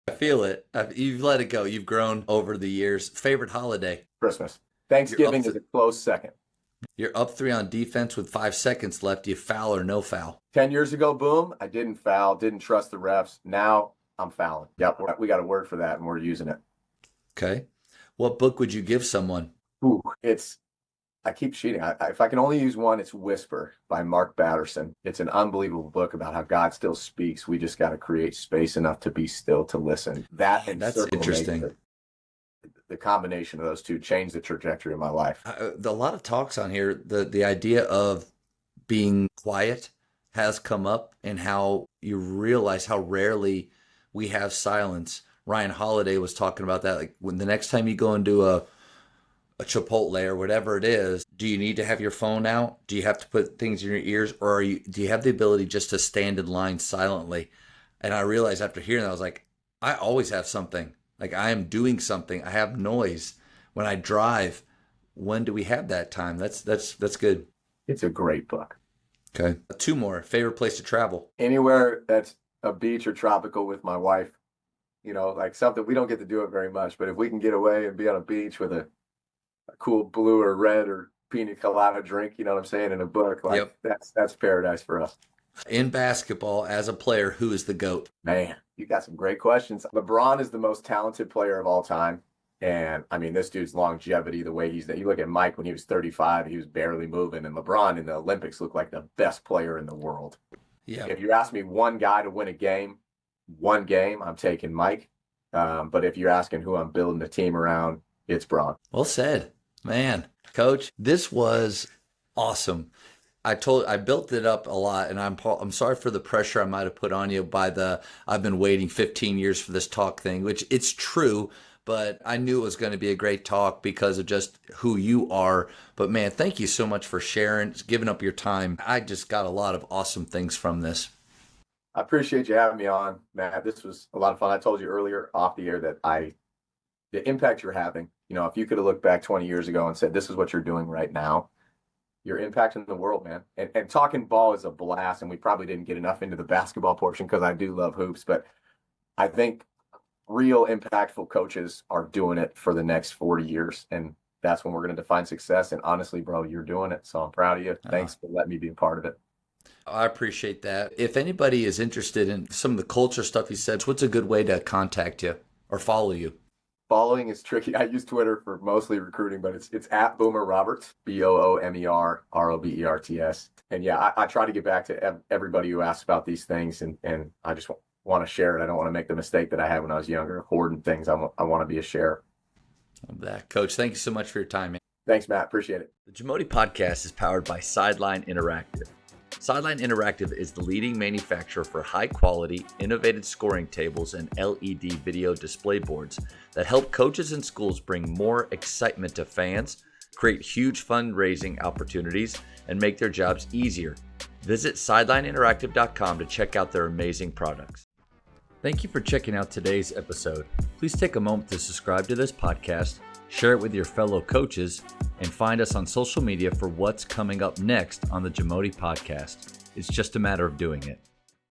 I feel it. You've let it go. You've grown over the years. Favorite holiday? Christmas. Thanksgiving is a close second. You're up 3 on defense with 5 seconds left. Do you foul or no foul? 10 years ago, boom, I didn't foul, didn't trust the refs. Now I'm fouling. Yep, we got a word for that, and we're using it. Okay. What book would you give someone? Ooh, I keep cheating. If I can only use one, it's Whisper by Mark Batterson. It's an unbelievable book about how God still speaks. We just got to create space enough to be still to listen. That and That's Circle interesting. Maker, the combination of those two changed the trajectory of my life. A lot of talks on here, the idea of being quiet has come up, and how you realize how rarely we have silence. Ryan Holiday was talking about that. Like, when the next time you go into a Chipotle or whatever it is, do you need to have your phone out? Do you have to put things in your ears, or do you have the ability just to stand in line silently? And I realized after hearing that, I was like, I always have something. Like, I am doing something. I have noise when I drive. When do we have that time? That's good. It's a great book. Okay. 2 more. Favorite place to travel? Anywhere that's a beach or tropical with my wife, like something we don't get to do it very much, but if we can get away and be on a beach with a cool blue or red or pina colada drink, you know what I'm saying, in a book, like that's paradise for us. In basketball, as a player, who is the GOAT? Man, you got some great questions. LeBron is the most talented player of all time. And I mean, this dude's longevity, the way you look at Mike when he was 35, he was barely moving. And LeBron in the Olympics looked like the best player in the world. Yeah. If you ask me one guy to win a game, I'm taking Mike. But if you're asking who I'm building a team around, it's Bron. Well said, man. Coach, this was awesome. I built it up a lot, and I'm sorry for the pressure I might have put on you I've been waiting 15 years for this talk thing, which it's true, but I knew it was going to be a great talk because of just who you are. But man, thank you so much for sharing, giving up your time. I just got a lot of awesome things from this. I appreciate you having me on, Matt. This was a lot of fun. I told you earlier off the air that the impact you're having, if you could have looked back 20 years ago and said, this is what you're doing right now, you're impacting the world, man. And talking ball is a blast. And we probably didn't get enough into the basketball portion because I do love hoops. But I think real impactful coaches are doing it for the next 40 years. And that's when we're going to define success. And honestly, bro, you're doing it. So I'm proud of you. Thanks for letting me be a part of it. I appreciate that. If anybody is interested in some of the culture stuff you said, what's a good way to contact you or follow you? Following is tricky. I use Twitter for mostly recruiting, but it's at Boomer Roberts, BOOMERROBERTS. And yeah, I try to get back to everybody who asks about these things, and I just want to share it. I don't want to make the mistake that I had when I was younger, hoarding things. I want to be a sharer. Love that. Coach, thank you so much for your time, man. Thanks, Matt. Appreciate it. The JAMODI podcast is powered by Sideline Interactive. Sideline Interactive is the leading manufacturer for high-quality, innovative scoring tables and LED video display boards that help coaches and schools bring more excitement to fans, create huge fundraising opportunities, and make their jobs easier. Visit sidelineinteractive.com to check out their amazing products. Thank you for checking out today's episode. Please take a moment to subscribe to this podcast, share it with your fellow coaches, and find us on social media for what's coming up next on the JAMODI podcast. It's just a matter of doing it.